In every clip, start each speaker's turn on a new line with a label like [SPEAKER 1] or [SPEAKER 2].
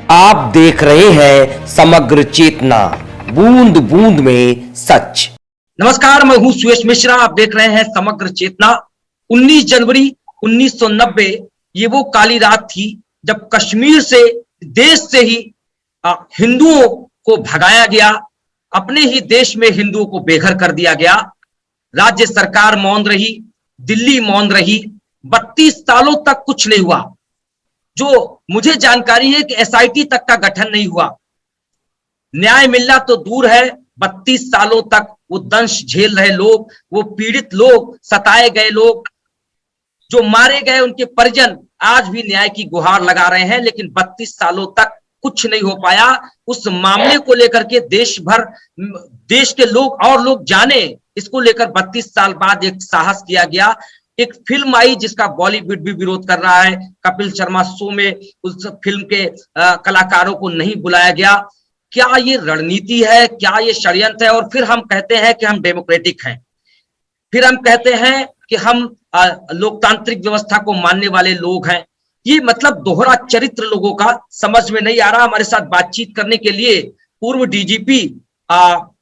[SPEAKER 1] आप देख रहे हैं समग्र चेतना, बूंद बूंद में सच। नमस्कार, मैं हूं सुयश मिश्रा। आप देख रहे हैं समग्र चेतना। 19 जनवरी 1990 ये वो काली रात थी जब कश्मीर से, देश से ही हिंदुओं को भगाया गया। अपने ही देश में हिंदुओं को बेघर कर दिया गया। राज्य सरकार मौन रही, दिल्ली मौन रही। 32 सालों तक कुछ नहीं हुआ। जो मुझे जानकारी है कि एसआईटी तक का गठन नहीं हुआ। न्याय मिलना तो दूर है, 32 सालों तक वो दंश झेल रहे लोग, वो पीड़ित लोग, सताए गए लोग, जो मारे गए उनके परिजन आज भी न्याय की गुहार लगा रहे हैं। लेकिन 32 सालों तक कुछ नहीं हो पाया। उस मामले को लेकर के देश भर, देश के लोग और लोग जाने, इसको लेकर 32 साल बाद एक साहस किया गया। एक फिल्म आई जिसका बॉलीवुड भी विरोध कर रहा है। कपिल शर्मा शो में उस फिल्म के कलाकारों को नहीं बुलाया गया। क्या ये रणनीति है? क्या ये षड्यंत्र है? और फिर हम कहते हैं कि हम डेमोक्रेटिक हैं, फिर हम कहते हैं कि हम लोकतांत्रिक व्यवस्था को मानने वाले लोग हैं। ये मतलब दोहरा चरित्र लोगों का समझ में नहीं आ रहा। हमारे साथ बातचीत करने के लिए पूर्व डीजीपी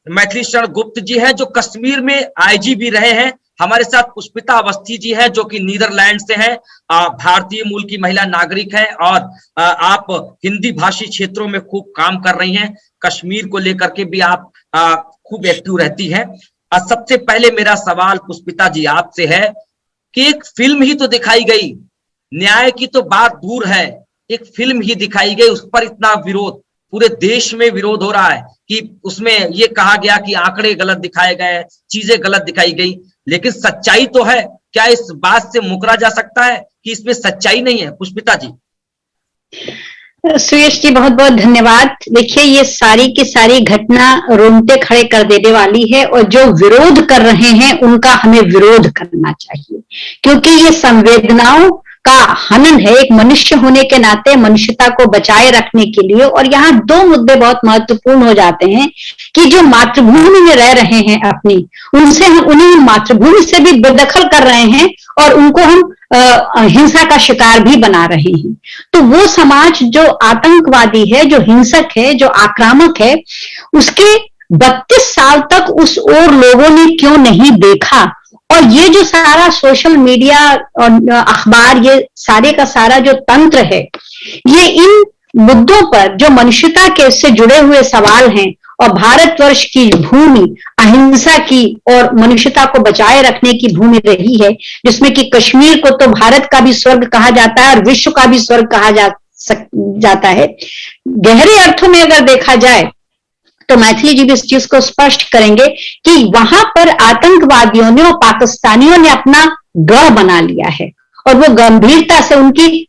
[SPEAKER 1] मैथिली शरण गुप्त जी हैं, जो कश्मीर में आईजी भी रहे हैं। हमारे साथ पुष्पिता अवस्थी जी हैं, जो कि नीदरलैंड से हैं, भारतीय मूल की महिला नागरिक हैं और आप हिंदी भाषी क्षेत्रों में खूब काम कर रही हैं। कश्मीर को लेकर के भी आप खूब एक्टिव रहती हैं। सबसे पहले मेरा सवाल पुष्पिता जी आपसे है कि एक फिल्म ही तो दिखाई गई, न्याय की तो बात दूर है, एक फिल्म ही दिखाई गई, उस पर इतना विरोध, पूरे देश में विरोध हो रहा है कि उसमें ये कहा गया कि आंकड़े गलत दिखाए गए, चीजें गलत दिखाई गई, लेकिन सच्चाई तो है। क्या इस बात से मुकरा जा सकता है कि इसमें सच्चाई नहीं है? पुष्पिता जी।
[SPEAKER 2] सुयश जी, बहुत बहुत धन्यवाद। देखिए, ये सारी की सारी घटना रोंगटे खड़े कर देने वाली है और जो विरोध कर रहे हैं उनका हमें विरोध करना चाहिए, क्योंकि ये संवेदनाओं का हनन है एक मनुष्य होने के नाते, मनुष्यता को बचाए रखने के लिए। और यहाँ दो मुद्दे बहुत महत्वपूर्ण हो जाते हैं कि जो मातृभूमि में रह रहे हैं अपनी, उनसे हम उन्हें मातृभूमि से भी बेदखल कर रहे हैं और उनको हम हिंसा का शिकार भी बना रहे हैं। तो वो समाज जो आतंकवादी है, जो हिंसक है, जो आक्रामक है, उसके 32 साल तक उस ओर लोगों ने क्यों नहीं देखा? और ये जो सारा सोशल मीडिया और अखबार, ये सारे का सारा जो तंत्र है, ये इन मुद्दों पर जो मनुष्यता के से जुड़े हुए सवाल हैं और भारतवर्ष की भूमि अहिंसा की और मनुष्यता को बचाए रखने की भूमि रही है, जिसमें कि कश्मीर को तो भारत का भी स्वर्ग कहा जाता है और विश्व का भी स्वर्ग कहा जाता है। गहरे अर्थों में अगर देखा जाए तो मैथिली जी भी इस चीज को स्पष्ट करेंगे कि वहां पर आतंकवादियों ने और पाकिस्तानियों ने अपना गढ़ बना लिया है और वो गंभीरता से उनकी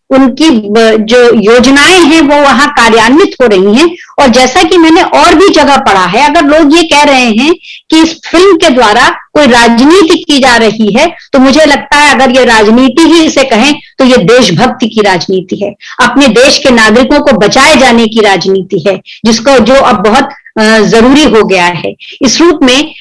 [SPEAKER 2] जो योजनाएं हैं वो वहां कार्यान्वित हो रही हैं। और जैसा कि मैंने और भी जगह पढ़ा है, अगर लोग ये कह रहे हैं कि इस फिल्म के द्वारा कोई राजनीति की जा रही है, तो मुझे लगता है अगर ये राजनीति ही इसे कहें तो ये देशभक्ति की राजनीति है, अपने देश के नागरिकों को बचाए जाने की राजनीति है, जिसको जो अब बहुत जरूरी हो गया है इस रूप में।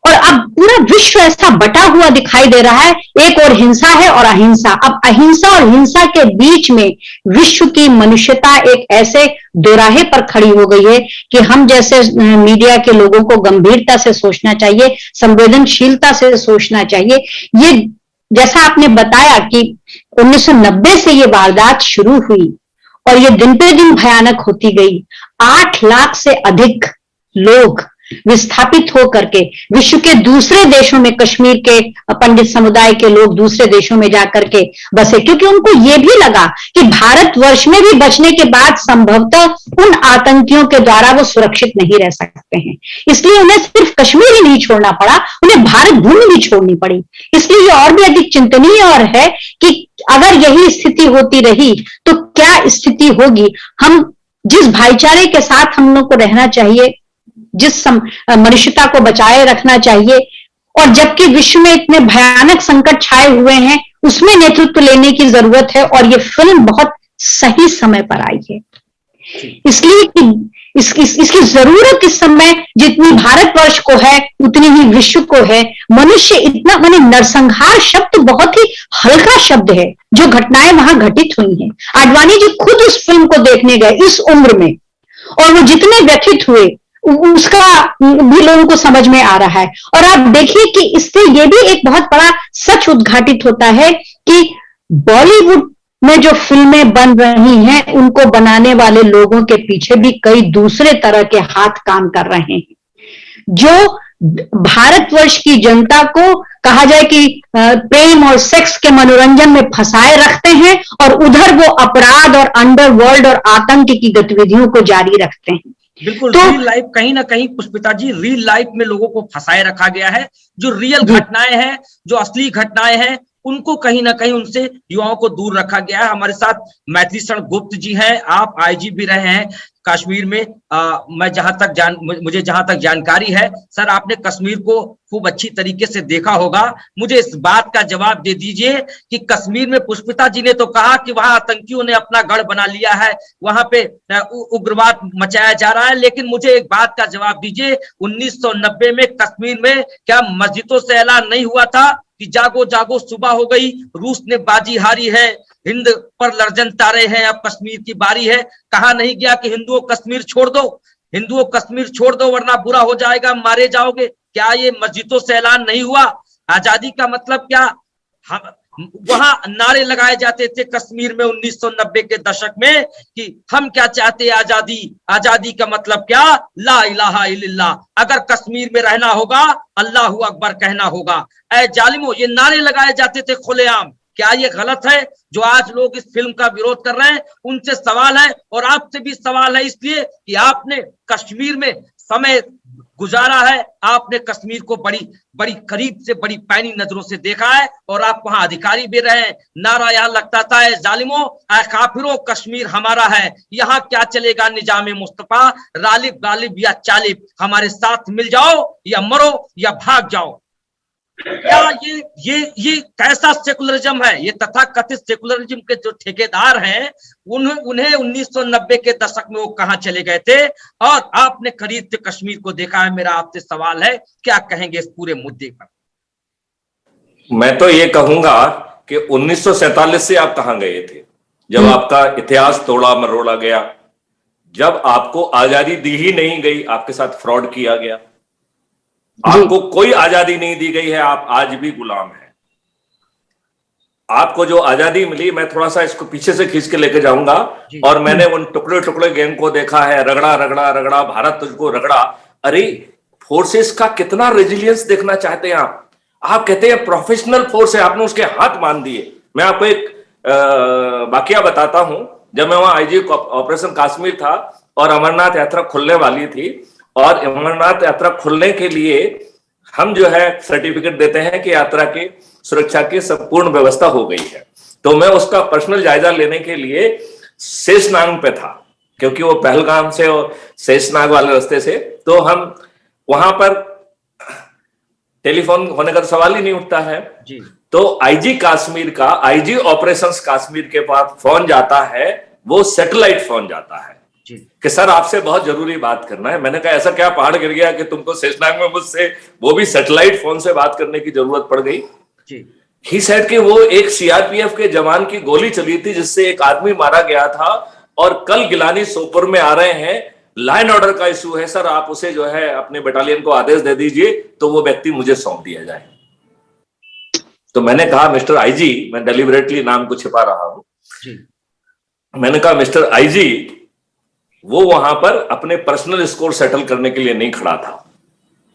[SPEAKER 2] और अब पूरा विश्व ऐसा बटा हुआ दिखाई दे रहा है, एक और हिंसा है और अहिंसा। अब अहिंसा और हिंसा के बीच में विश्व की मनुष्यता एक ऐसे दोराहे पर खड़ी हो गई है कि हम जैसे मीडिया के लोगों को गंभीरता से सोचना चाहिए, संवेदनशीलता से सोचना चाहिए। ये जैसा आपने बताया कि 1990 से ये वारदात शुरू हुई और ये दिन पे दिन भयानक होती गई। 8 लाख से अधिक लोग विस्थापित होकर के विश्व के दूसरे देशों में, कश्मीर के पंडित समुदाय के लोग दूसरे देशों में जाकर के बसे, क्योंकि उनको ये भी लगा कि भारतवर्ष में भी बचने के बाद संभवतः उन आतंकियों के द्वारा वो सुरक्षित नहीं रह सकते हैं। इसलिए उन्हें सिर्फ कश्मीर ही नहीं छोड़ना पड़ा, उन्हें भारत भूमि भी छोड़नी पड़ी। इसलिए ये और भी अधिक चिंतनीय और है कि अगर यही स्थिति होती रही तो क्या स्थिति होगी। हम जिस भाईचारे के साथ हम लोग को रहना चाहिए, जिस मनुष्यता को बचाए रखना चाहिए, और जबकि विश्व में इतने भयानक संकट छाए हुए हैं, उसमें नेतृत्व लेने की जरूरत है। और ये फिल्म बहुत सही समय पर आई है। इसलिए कि इसकी जरूरत इस समय जितनी भारतवर्ष को है उतनी ही विश्व को है। मनुष्य इतना, माने नरसंहार शब्द बहुत ही हल्का शब्द है। जो घटनाएं वहां घटित हुई हैं, आडवाणी जी खुद उस फिल्म को देखने गए इस उम्र में, और वो जितने व्यथित हुए उसका भी लोगों को समझ में आ रहा है। और आप देखिए कि इससे ये भी एक बहुत बड़ा सच उद्घाटित होता है कि बॉलीवुड में जो फिल्में बन रही हैं उनको बनाने वाले लोगों के पीछे भी कई दूसरे तरह के हाथ काम कर रहे हैं, जो भारतवर्ष की जनता को कहा जाए कि प्रेम और सेक्स के मनोरंजन में फंसाए रखते हैं, और उधर वो अपराध और अंडरवर्ल्ड और आतंक की गतिविधियों को जारी रखते हैं।
[SPEAKER 1] बिल्कुल, तो रियल लाइफ कहीं ना कहीं पुष्पिता जी, रियल लाइफ में लोगों को फंसाए रखा गया है। जो रियल घटनाएं हैं, जो असली घटनाएं हैं, उनको कहीं ना कहीं उनसे युवाओं को दूर रखा गया है। हमारे साथ मैथिली शरण गुप्त जी हैं, आप आईजी भी रहे हैं कश्मीर में। मुझे जहां तक जानकारी है, सर आपने कश्मीर को खूब अच्छी तरीके से देखा होगा। मुझे इस बात का जवाब दे दीजिए कि कश्मीर में पुष्पिता जी ने तो कहा कि वहां आतंकियों ने अपना गढ़ बना लिया है, वहां पे उग्रवाद मचाया जा रहा है, लेकिन मुझे एक बात का जवाब दीजिए, 1990 में कश्मीर में क्या मस्जिदों से ऐलान नहीं हुआ था कि जागो जागो सुबह हो गई, रूस ने बाजी हारी है, हिंद पर लर्जन तारे हैं, अब कश्मीर की बारी है। कहा नहीं गया कि हिंदुओं कश्मीर छोड़ दो, हिंदुओं कश्मीर छोड़ दो वरना बुरा हो जाएगा, मारे जाओगे। क्या ये मस्जिदों से ऐलान नहीं हुआ? आजादी का मतलब क्या? हम वहां नारे लगाए जाते थे कश्मीर में 1990 के दशक में कि हम क्या चाहते हैं, आजादी। आजादी का मतलब क्या? ला इलाहा इल्लल्लाह। अगर कश्मीर में रहना होगा अल्लाहू अकबर कहना होगा। ऐ जालिमो, ये नारे लगाए जाते थे खुलेआम। क्या ये गलत है जो आज लोग इस फिल्म का विरोध कर रहे हैं? उनसे सवाल है और आपसे भी सवाल है, इसलिए कि आपने कश्मीर में समय गुजारा है, आपने कश्मीर को बड़ी बड़ी करीब से, बड़ी पैनी नजरों से देखा है, और आप वहां अधिकारी भी रहे। नारा यहाँ लगता था, है जालिमो ऐ काफिरों कश्मीर हमारा है, यहाँ क्या चलेगा निजामे मुस्तफा, रालिब गालिब या चालिब, हमारे साथ मिल जाओ या मरो या भाग जाओ। क्या ये कैसा सेकुलरिज्म है? ये तथाकथित सेकुलरिज्म के जो ठेकेदार हैं, उन्हें 1990 के दशक में वो कहां चले गए थे, और आपने करीब से कश्मीर को देखा है। मेरा आपसे सवाल है, क्या कहेंगे इस पूरे मुद्दे पर?
[SPEAKER 3] मैं तो ये कहूंगा कि 1947 से आप कहां गए थे, जब आपका इतिहास तोड़ा मरोड़ा गया, जब आपको आजादी दी ही नहीं गई, आपके साथ फ्रॉड किया गया, आपको कोई आजादी नहीं दी गई है, आप आज भी गुलाम हैं। आपको जो आजादी मिली, मैं थोड़ा सा इसको पीछे से खींच के लेके जाऊंगा, और मैंने उन टुकड़े टुकड़े गैंग को देखा है, रगड़ा रगड़ा रगड़ा, भारत तुझको रगड़ा। अरे फोर्सेस का कितना रेजिलियंस देखना चाहते हैं आप कहते हैं प्रोफेशनल फोर्स है, आपने उसके हाथ मान दिए। मैं आपको एक वाकया बताता हूं। जब मैं वहां आईजी ऑपरेशन कश्मीर था और अमरनाथ यात्रा खुलने वाली थी, और अमरनाथ यात्रा खुलने के लिए हम जो है सर्टिफिकेट देते हैं कि यात्रा की सुरक्षा की संपूर्ण व्यवस्था हो गई है, तो मैं उसका पर्सनल जायजा लेने के लिए शेषनाग पे था, क्योंकि वो पहलगाम से और शेषनाग वाले रास्ते से, तो हम वहां पर टेलीफोन होने का तो सवाल ही नहीं उठता है जी। तो आईजी कश्मीर का, आईजी ऑपरेशंस कश्मीर के पास फोन जाता है, वो सैटेलाइट फोन जाता है कि सर आपसे बहुत जरूरी बात करना है। मैंने कहा ऐसा क्या पहाड़ गिर गया कि तुमको शेषनाग में मुझसे वो भी सैटेलाइट फोन से बात करने की जरूरत पड़ गई? ही सेड कि वो एक सीआरपीएफ के जवान की गोली चली थी जिससे एक आदमी मारा गया था, और कल गिलानी सोपुर में आ रहे हैं, लॉ एंड ऑर्डर का इशू है सर, आप उसे जो है अपने बटालियन को आदेश दे दीजिए तो वो व्यक्ति मुझे सौंप दिया जाए। तो मैंने कहा मिस्टर आईजी, मैं डेलिबरेटली नाम को छिपा रहा हूं, मैंने कहा मिस्टर आईजी, वो वहां पर अपने पर्सनल स्कोर सेटल करने के लिए नहीं खड़ा था,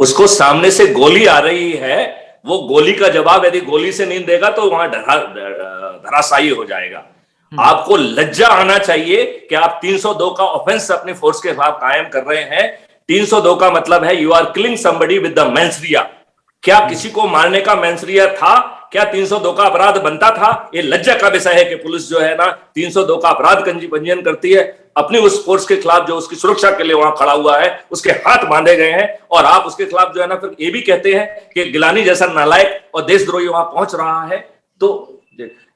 [SPEAKER 3] उसको सामने से गोली आ रही है, वो गोली का जवाब यदि गोली से नहीं देगा तो वहां धराशायी हो जाएगा। आपको लज्जा आना चाहिए कि आप 302 का ऑफेंस अपनी फोर्स के खिलाफ कायम कर रहे हैं। 302 का मतलब है you are killing somebody with the मेंसरिया। क्या किसी को मारने का मेंसरिया था? क्या 302 का अपराध बनता था? ये लज्जा का विषय है कि पुलिस जो है ना 302 का अपराध पंजीयन करती है, अपनी उस फोर्स के खिलाफ जो उसकी सुरक्षा के लिए वहां खड़ा हुआ है, उसके हाथ बांधे गए हैं, और आप उसके खिलाफ जो है ना फिर ये भी कहते हैं कि गिलानी जैसा नालायक और देशद्रोही वहां पहुंच रहा है। तो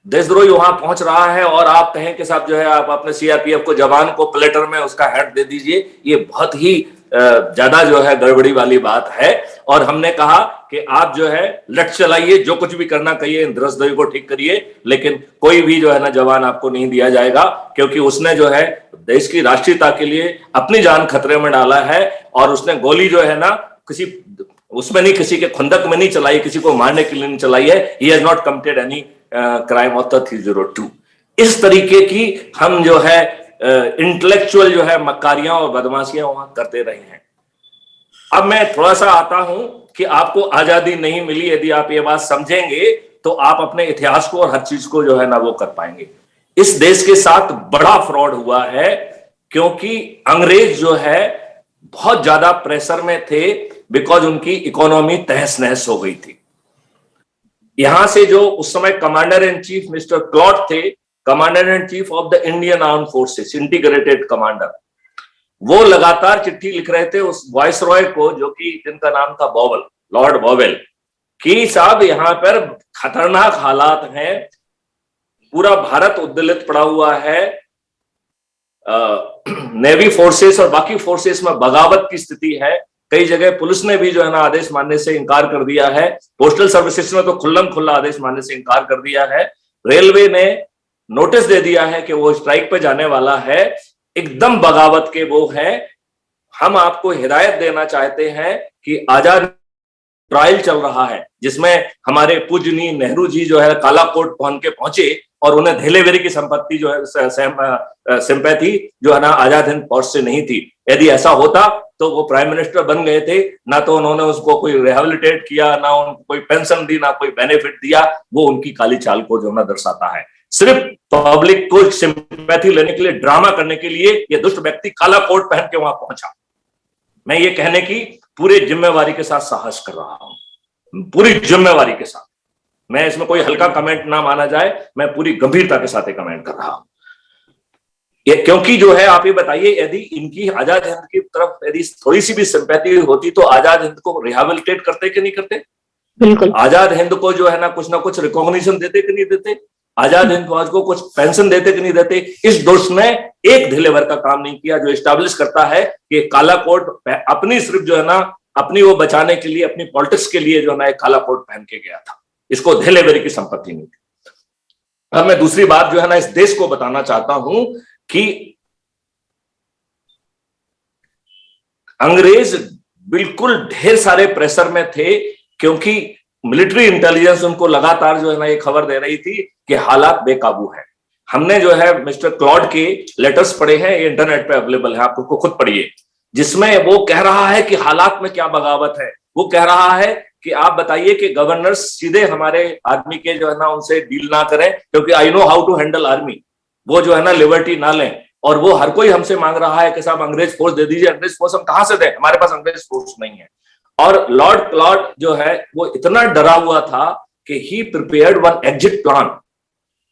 [SPEAKER 3] देशद्रोही वहां पहुंच रहा है और आप कहें कि साहब जो है आप अपने सीआरपीएफ को जवान को प्लेटर में उसका हेड दे दीजिए, ये बहुत ही ज्यादा जो है गड़बड़ी वाली बात है। और हमने कहा कि आप जो है लट चलाइए, जो कुछ भी करना कहिए, इन देशद्रोही को ठीक करिए, लेकिन कोई भी जो है ना जवान आपको नहीं दिया जाएगा, क्योंकि उसने जो है देश की राष्ट्रीयता के लिए अपनी जान खतरे में डाला है। और उसने गोली जो है ना किसी उसमें नहीं, किसी के खुंदक में नहीं चलाई, किसी को मारने के लिए नहीं चलाई है। He has not committed any crime of the 302। इस तरीके की हम जो है इंटेलेक्चुअल जो है मक्कारियां और बदमाशियां वहां करते रहे हैं। अब मैं थोड़ा सा आता हूं कि आपको आजादी नहीं मिली, यदि आप ये बात समझेंगे तो आप अपने इतिहास को और हर चीज को जो है ना वो कर पाएंगे। इस देश के साथ बड़ा फ्रॉड हुआ है, क्योंकि अंग्रेज जो है बहुत ज्यादा प्रेशर में थे, बिकॉज उनकी इकोनॉमी तहस नहस हो गई थी। यहां से जो उस समय commander in chief mister Claude थे, commander in chief of the Indian armed forces, integrated commander, वो लगातार चिट्ठी लिख रहे थे उस वायसरॉय को, जो कि जिनका नाम था बॉवेल, लॉर्ड बॉवेल, कि साहब यहां पर खतरनाक हालात हैं, पूरा भारत उद्दलित पड़ा हुआ है, नेवी फोर्सेस और बाकी फोर्सेस में बगावत की स्थिति है। कई जगह पुलिस ने भी जो है ना आदेश मानने से इनकार कर दिया है, पोस्टल सर्विसेज ने तो खुल्लम खुल्ला आदेश मानने से इनकार कर दिया है, रेलवे ने नोटिस दे दिया है कि वो स्ट्राइक पे जाने वाला है, एकदम बगावत के वो है। हम आपको हिदायत देना चाहते हैं कि आजाद ट्रायल चल रहा है, जिसमें हमारे पूजनीय नेहरू जी जो है काला कोट पहन के पहुंचे और उन्हें धेलेवेरी की संपत्ति जो है सिंपैथी जो है ना आजाद हिंद फौज से नहीं थी। यदि ऐसा होता तो वो प्राइम मिनिस्टर बन गए थे, ना तो उन्होंने उसको कोई रिहेबिलिटेट किया, ना उनको कोई पेंशन दी, ना कोई बेनिफिट दिया। वो उनकी काली चाल को जो ना दर्शाता है। सिर्फ पब्लिक को सिंपैथी लेने के लिए, ड्रामा करने के लिए ये दुष्ट व्यक्ति काला कोट पहन के वहां पहुंचा। मैं ये कहने की पूरी जिम्मेवारी के साथ साहस कर रहा हूं, पूरी जिम्मेवारी के साथ। मैं इसमें कोई हल्का कमेंट ना माना जाए, मैं पूरी गंभीरता के साथ कमेंट कर रहा हूं। ये क्योंकि जो है आप ये बताइए, यदि इनकी आजाद हिंद की तरफ यदि थोड़ी सी भी सिंपैथी होती तो आजाद हिंद को रिहेबिलिटेट करते कि नहीं करते?
[SPEAKER 2] बिल्कुल।
[SPEAKER 3] आजाद हिंद को जो है ना कुछ रिकॉग्निशन देते कि नहीं देते? आजाद हिंद फौज को कुछ पेंशन देते कि नहीं देते? इस दोस्त ने एक ढिलेवर का काम नहीं किया, जो एस्टैब्लिश करता है कि काला कोट अपनी सिर्फ जो है ना अपनी वो बचाने के लिए, अपनी पॉलिटिक्स के लिए जो है ना एक काला कोट पहन के गया था। इसको ढिलेवरी की संपत्ति नहीं थी। अब मैं दूसरी बात जो है ना इस देश को बताना चाहता हूं कि अंग्रेज बिल्कुल ढेर सारे प्रेशर में थे, क्योंकि मिलिट्री इंटेलिजेंस उनको लगातार जो है ना ये खबर दे रही थी कि हालात बेकाबू है। हमने जो है मिस्टर क्लॉड के लेटर्स पढ़े हैं, ये इंटरनेट पे अवेलेबल है, आप उसको खुद पढ़िए, जिसमें वो कह रहा है कि हालात में क्या बगावत है। वो कह रहा है कि आप बताइए कि गवर्नर्स सीधे हमारे आर्मी के जो है ना उनसे डील ना करें, क्योंकि I know how to handle army. वो जो है ना लिबर्टी ना लें, और वो हर कोई हमसे मांग रहा है कि साहब अंग्रेज फोर्स दे दीजिए। अंग्रेज फोर्स हम कहां से दें? हमारे पास अंग्रेज फोर्स नहीं है। और लॉर्ड क्लॉड जो है वो इतना डरा हुआ था कि ही प्रिपेयर्ड वन एग्जिट प्लान।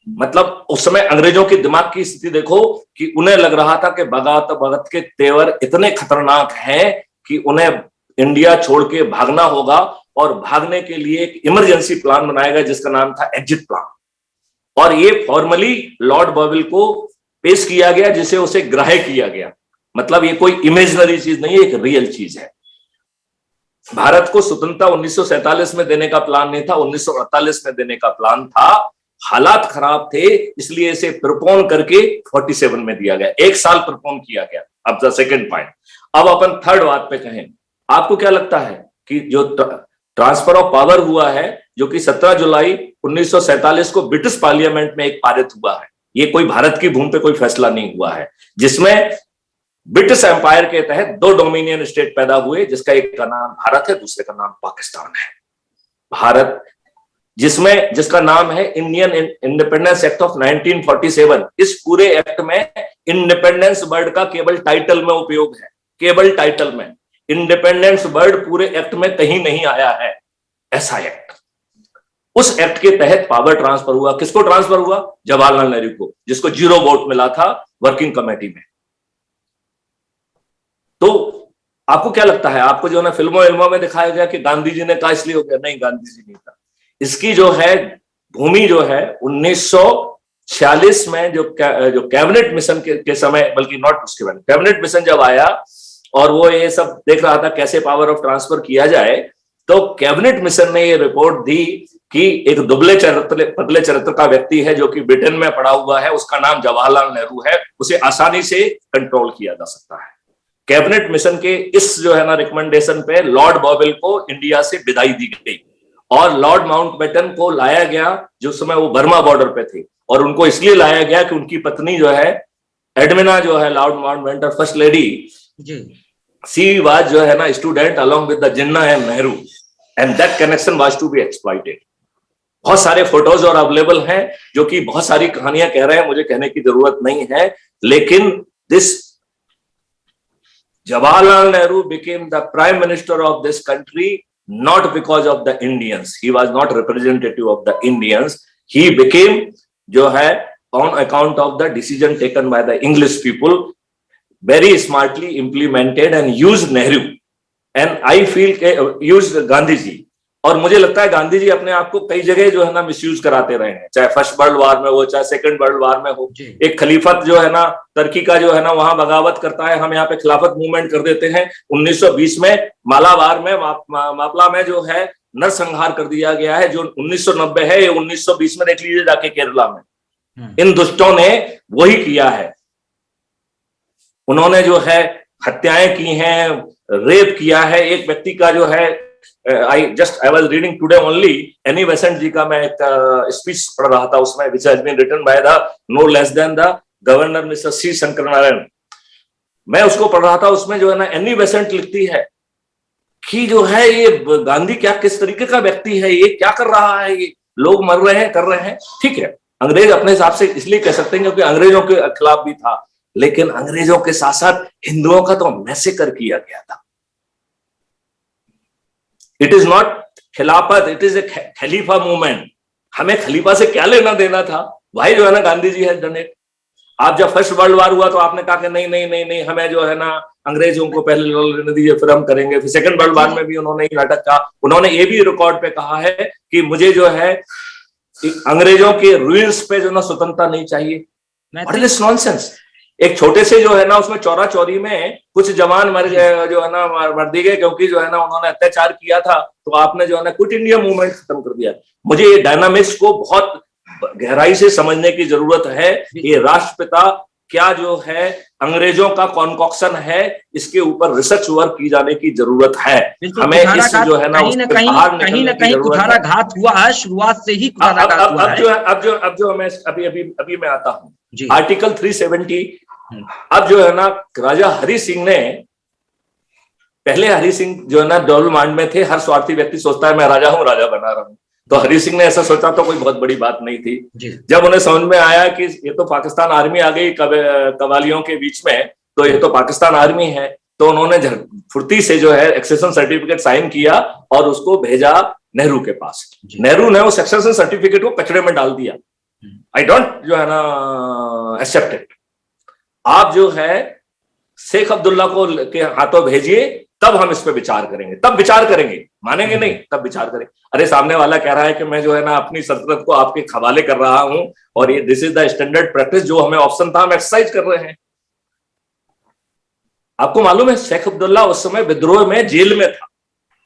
[SPEAKER 3] मतलब उस समय अंग्रेजों की दिमाग की स्थिति देखो कि उन्हें लग रहा था कि भगत के तेवर इतने खतरनाक हैं कि उन्हें इंडिया छोड़ के भागना होगा, और भागने के लिए एक इमरजेंसी प्लान बनाया गया जिसका नाम था एग्जिट प्लान। और ये फॉर्मली लॉर्ड बॉवेल को पेश किया गया, जिसे उसे ग्राह्य किया गया। मतलब ये कोई इमेजिनरी चीज नहीं है, एक रियल चीज है। भारत को स्वतंत्रता 1947 में देने का प्लान नहीं था, 1948 में देने का प्लान था। हालात खराब थे, इसलिए इसे प्रोपोन करके 47 में दिया गया, एक साल प्रोपोन किया गया। अब द सेकंड पॉइंट, अब अपन थर्ड बात पे कहें, आपको क्या लगता है कि जो ट्रांसफर ऑफ पावर हुआ है, जो कि 17 जुलाई 1947 को ब्रिटिश पार्लियामेंट में एक पारित हुआ है, ये कोई भारत की भूमि पे कोई फैसला नहीं हुआ है, जिसमें ब्रिटिश एम्पायर के तहत 2 डोमिनियन स्टेट पैदा हुए, जिसका एक का नाम भारत है, दूसरे का नाम पाकिस्तान है। भारत जिसका नाम है इंडियन इंडिपेंडेंस एक्ट ऑफ 1947। इस पूरे एक्ट में इंडिपेंडेंस वर्ड का केवल टाइटल में उपयोग है, केवल टाइटल में। इंडिपेंडेंस वर्ड पूरे एक्ट में कहीं नहीं आया है, ऐसा एक्ट। उस एक्ट के तहत पावर ट्रांसफर हुआ। किसको ट्रांसफर हुआ? जवाहरलाल नेहरू को, जिसको 0 वोट मिला था वर्किंग कमेटी में। तो आपको क्या लगता है, आपको जो है ना फिल्मों में दिखाया गया कि गांधी जी ने कहा इसलिए हो गया? नहीं, गांधी जी नहीं था। इसकी जो है भूमि जो है 1946 में जो कैबिनेट मिशन के समय, बल्कि नॉट उसके बाद, कैबिनेट मिशन जब आया और वो ये सब देख रहा था कैसे पावर ऑफ ट्रांसफर किया जाए, तो कैबिनेट मिशन ने ये रिपोर्ट दी कि एक दुबले पतले चरित्र का व्यक्ति है जो कि ब्रिटेन में पड़ा हुआ है, उसका नाम जवाहरलाल नेहरू है, उसे आसानी से कंट्रोल किया जा सकता है। कैबिनेट मिशन के इस जो है ना रिकमेंडेशन पे लॉर्ड बॉवेल को इंडिया से विदाई दी गई और लॉर्ड माउंटबेटन को लाया गया, जो समय वो बर्मा बॉर्डर पे थे, और उनको इसलिए लाया गया कि उनकी पत्नी जो है एडमिना जो है lord Mountbatten first lady, she was जो है ना student along with the Jinnah and Nehru, and that connection was to be exploited. बहुत सारे फोटोज और अवेलेबल हैं जो कि बहुत सारी कहानियां कह रहे हैं, मुझे कहने की जरूरत नहीं है, लेकिन this Jawaharlal Nehru became the prime minister of this country not because of the Indians. He was not representative of the Indians. He became जो है on account of the decision taken by the English people, very smartly implemented and used Nehru, and I feel used Gandhi जी। और मुझे लगता है गांधी जी अपने आप को कई जगह जो है ना मिसयूज कराते रहे हैं, चाहे फर्स्ट वर्ल्ड वार में हो, चाहे सेकंड वर्ल्ड वार में हो। एक खलीफत जो है ना तुर्की का जो है ना वहां बगावत करता है, हम यहाँ पे खिलाफत मूवमेंट कर देते हैं। 1920 में मालाबार में मापला में जो है नरसंहार कर दिया गया है, जो 1990 है, ये 1920 में देख लीजिए जाके केरला में। इन दुष्टों ने वही किया है, उन्होंने जो है हत्याएं की हैं, रेप किया है। एक व्यक्ति का जो है I was reading today only Annie Besant ji का मैं एक स्पीच पढ़ रहा था उसमें, which has been written by the no less than the governor Mr. C. Shankar Narayan. मैं उसको पढ़ रहा था, उसमें जो है ना एनी बेसेंट लिखती है कि जो है ये गांधी क्या किस तरीके का व्यक्ति है, ये क्या कर रहा है, ये लोग मर रहे हैं, कर रहे हैं। ठीक है, अंग्रेज अपने हिसाब से इसलिए कह सकते हैं क्योंकि अंग्रेजों के खिलाफ भी था, लेकिन अंग्रेजों के साथ साथ हिंदुओं का तो मैसेकर किया गया था। इट इज नॉट खिलाफत, it is a Khalifa movement. हमें खलीफा से क्या लेना देना था भाई, जो है ना Gandhi ji has done it. आप जब फर्स्ट वर्ल्ड वार हुआ तो आपने कहा कि नहीं नहीं नहीं नहीं, हमें जो है ना अंग्रेजों को पहले लेने दीजिए, फिर हम करेंगे। फिर सेकंड वर्ल्ड वार में भी उन्होंने ही नाटक कहा, उन्होंने ये भी रिकॉर्ड पे कहा है कि मुझे जो है अंग्रेजों के रूल्स पे जो ना स्वतंत्रता नहीं चाहिए। What is this nonsense. एक छोटे से जो है ना उसमें चौरा चौरी में कुछ जवान मर गए, जो है ना मर दिए गए क्योंकि जो है ना उन्होंने अत्याचार किया था, तो आपने जो है ना क्विट इंडिया मूवमेंट खत्म कर दिया। मुझे ये डायनामिक्स को बहुत गहराई से समझने की जरूरत है। ये राष्ट्रपिता क्या जो है अंग्रेजों का कॉन्कॉक्शन है, इसके ऊपर रिसर्च वर्क की जाने की जरूरत है। हमें इस जो है ना कहीं ना कहीं
[SPEAKER 1] कुठाराघात हुआ है, शुरुआत से ही कुठाराघात हुआ है।
[SPEAKER 3] अब जो मैं अभी मैं आता हूँ आर्टिकल 370। अब जो है ना राजा हरि सिंह ने, पहले हरि सिंह जो है ना डबल माइंड में थे, हर स्वार्थी व्यक्ति सोचता है मैं राजा हूं, राजा बना रहा हूं, तो हरि सिंह ने ऐसा सोचा तो कोई बहुत बड़ी बात नहीं थी। जब उन्हें समझ में आया कि ये तो पाकिस्तान आर्मी आ गई कवालियों के बीच में, तो ये तो पाकिस्तान आर्मी है, तो उन्होंने फुर्ती से जो है एक्सेशन सर्टिफिकेट साइन किया और उसको भेजा नेहरू के पास। नेहरू ने उस एक्सेशन सर्टिफिकेट को कचड़े में डाल दिया। आई डोंट जो है ना एक्सेप्ट इट। आप जो है शेख अब्दुल्ला को के हाथों भेजिए, तब हम इस पे विचार करेंगे, तब विचार करेंगे, मानेंगे नहीं, तब विचार करेंगे। अरे सामने वाला कह रहा है कि मैं जो है ना अपनी सल्तनत को आपके हवाले कर रहा हूं और ये this is the standard practice, जो हमें ऑप्शन था हम एक्सरसाइज कर रहे हैं। आपको मालूम है शेख अब्दुल्ला उस समय विद्रोह में जेल में था,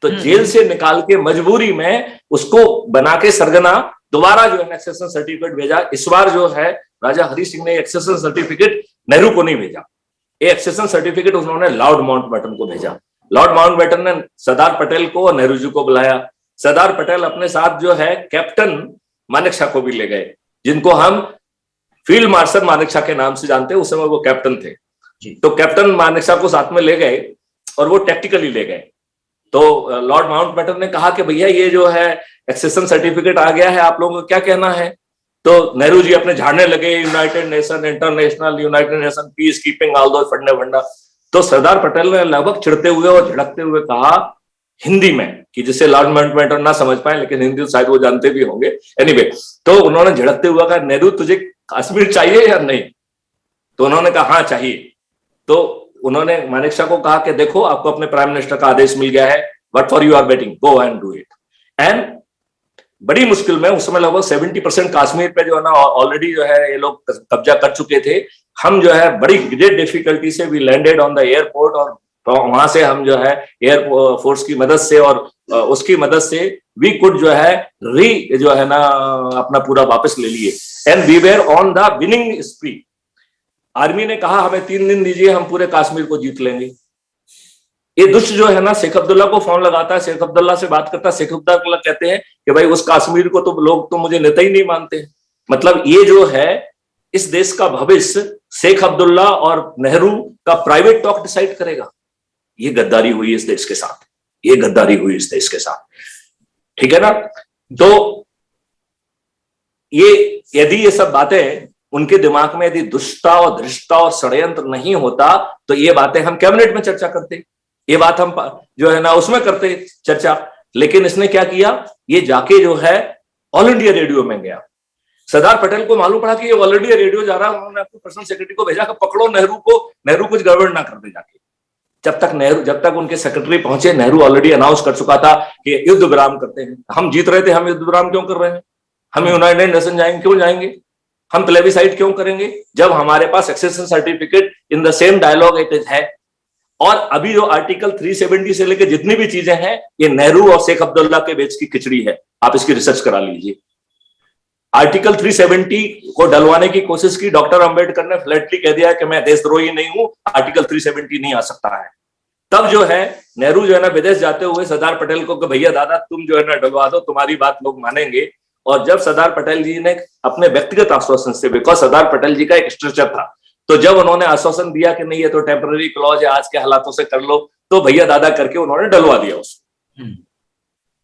[SPEAKER 3] तो जेल से निकाल के मजबूरी में उसको बना के सरगना दोबारा जो है एक्सेशन सर्टिफिकेट भेजा। इस बार जो है राजा हरि सिंह ने एक्सेशन सर्टिफिकेट नेहरू को नहीं भेजा, ये एक्सेशन सर्टिफिकेट उन्होंने लॉर्ड माउंटबेटन को भेजा। लॉर्ड माउंटबेटन ने सरदार पटेल को और नेहरू जी को बुलाया। सरदार पटेल अपने साथ जो है कैप्टन मानेकशॉ को भी ले गए, जिनको हम फील्ड मार्शल मानेकशॉ के नाम से जानते हैं, उस समय वो कैप्टन थे। तो कैप्टन मानेकशॉ को साथ में ले गए और वो टैक्टिकली ले गए। तो लॉर्ड माउंटबेटन ने कहा कि भैया ये जो है एक्सेशन सर्टिफिकेट आ गया है, आप लोगों को क्या कहना है। तो नेहरू जी अपने झाड़ने लगे, United nation, international, United nation, peace keeping, all दो फंडे फंडा। तो सरदार पटेल ने लगभग चिढ़ते हुए और झड़कते हुए कहा हिंदी में, कि जिसे लॉर्ड माउंटबेटन ना समझ पाए, लेकिन हिंदी शायद वो जानते भी होंगे। एनीवे, तो उन्होंने झड़कते हुए कहा नेहरू तुझे कश्मीर चाहिए या नहीं। तो उन्होंने कहा हाँ चाहिए। तो उन्होंने मानेकशॉ को कहा कि देखो आपको अपने प्राइम मिनिस्टर का आदेश मिल गया है, what for you are waiting, go and do it. And बड़ी मुश्किल में, उस समय लगभग 70% कश्मीर पे जो है ना ऑलरेडी जो है ये लोग कब्जा कर चुके थे। हम जो है बड़ी ग्रेट डिफिकल्टी से we landed on the airport, और तो वहां से हम जो है एयर फोर्स की मदद से और उसकी मदद से वी कुड जो है जो है ना अपना पूरा वापस ले लिए, and we were on the winning spree. Army ने कहा हमें 3 दिन दीजिए, हम पूरे कश्मीर को जीत लेंगे। ये दुष्ट जो है ना शेख अब्दुल्ला को फोन लगाता है, शेख अब्दुल्ला से बात करता है, शेख अब्दुल्ला कहते हैं कि भाई उस कश्मीर को तो लोग तो मुझे नेता ही नहीं मानते। मतलब ये जो है इस देश का भविष्य शेख अब्दुल्ला और नेहरू का प्राइवेट टॉक डिसाइड करेगा। ये गद्दारी हुई इस देश के साथ, ये गद्दारी हुई इस देश के साथ, ठीक है ना। तो ये यदि ये सब बातें उनके दिमाग में यदि दुष्टता और धृष्टता और षड्यंत्र नहीं होता तो ये बातें हम कैबिनेट में चर्चा करते, ये बात हम जो है ना उसमें करते चर्चा। लेकिन इसने क्या किया, ये जाके जो है ऑल इंडिया रेडियो में गया। सरदार पटेल को मालूम पड़ा कि ये ऑल इंडिया रेडियो जा रहा है, उन्होंने अपने पर्सनल सेक्रेटरी को भेजा कि पकड़ो नेहरू को, नेहरू कुछ गड़बड़ ना कर दे जाके। जब तक उनके सेक्रेटरी पहुंचे, नेहरू ऑलरेडी अनाउंस कर चुका था कि युद्ध विराम करते हैं। हम जीत रहे थे, हम युद्ध विराम क्यों कर रहे हैं, हम यूनाइटेड नेशन जाएंगे क्यों जाएंगे, हम प्लेबिसाइड क्यों करेंगे जब हमारे पास accession certificate in the same dialogue it is है। और अभी जो आर्टिकल 370 से लेकर जितनी भी चीजें हैं ये नेहरू और शेख अब्दुल्ला के बीच की खिचड़ी है, आप इसकी रिसर्च करा लीजिए। आर्टिकल 370 को डलवाने की कोशिश की, डॉक्टर अंबेडकर ने फ्लैटली कह दिया कि मैं देशद्रोही नहीं हूं, आर्टिकल 370 नहीं आ सकता है। तब जो है नेहरू जो है ना विदेश जाते हुए सरदार पटेल को कि भैया दादा तुम जो है ना डलवा दो, तुम्हारी बात लोग मानेंगे। और जब सरदार पटेल जी ने अपने व्यक्तिगत आश्वासन से, बिकॉज सरदार पटेल जी का एक स्ट्रक्चर था, तो जब उन्होंने आश्वासन दिया कि नहीं ये तो टेम्पररी क्लॉज है, आज के हालातों से कर लो, तो भैया दादा करके उन्होंने डलवा दिया उसको।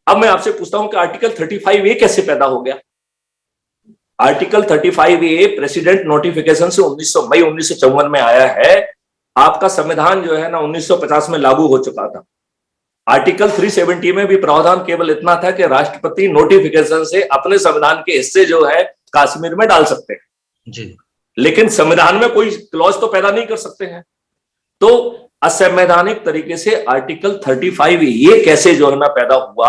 [SPEAKER 3] अब मैं आपसे पूछता हूं कि आर्टिकल 35A कैसे पैदा हो गया। आर्टिकल 35A प्रेसिडेंट नोटिफिकेशन से मई 1954 में आया है। आपका संविधान जो है ना 1950 में लागू हो चुका था। आर्टिकल 370 में भी प्रावधान केवल इतना था कि राष्ट्रपति नोटिफिकेशन से अपने संविधान के हिस्से जो है कश्मीर में डाल सकते हैं जी, लेकिन संविधान में कोई क्लॉज तो पैदा नहीं कर सकते हैं। तो असंवैधानिक तरीके से आर्टिकल 35A कैसे जो है ना पैदा हुआ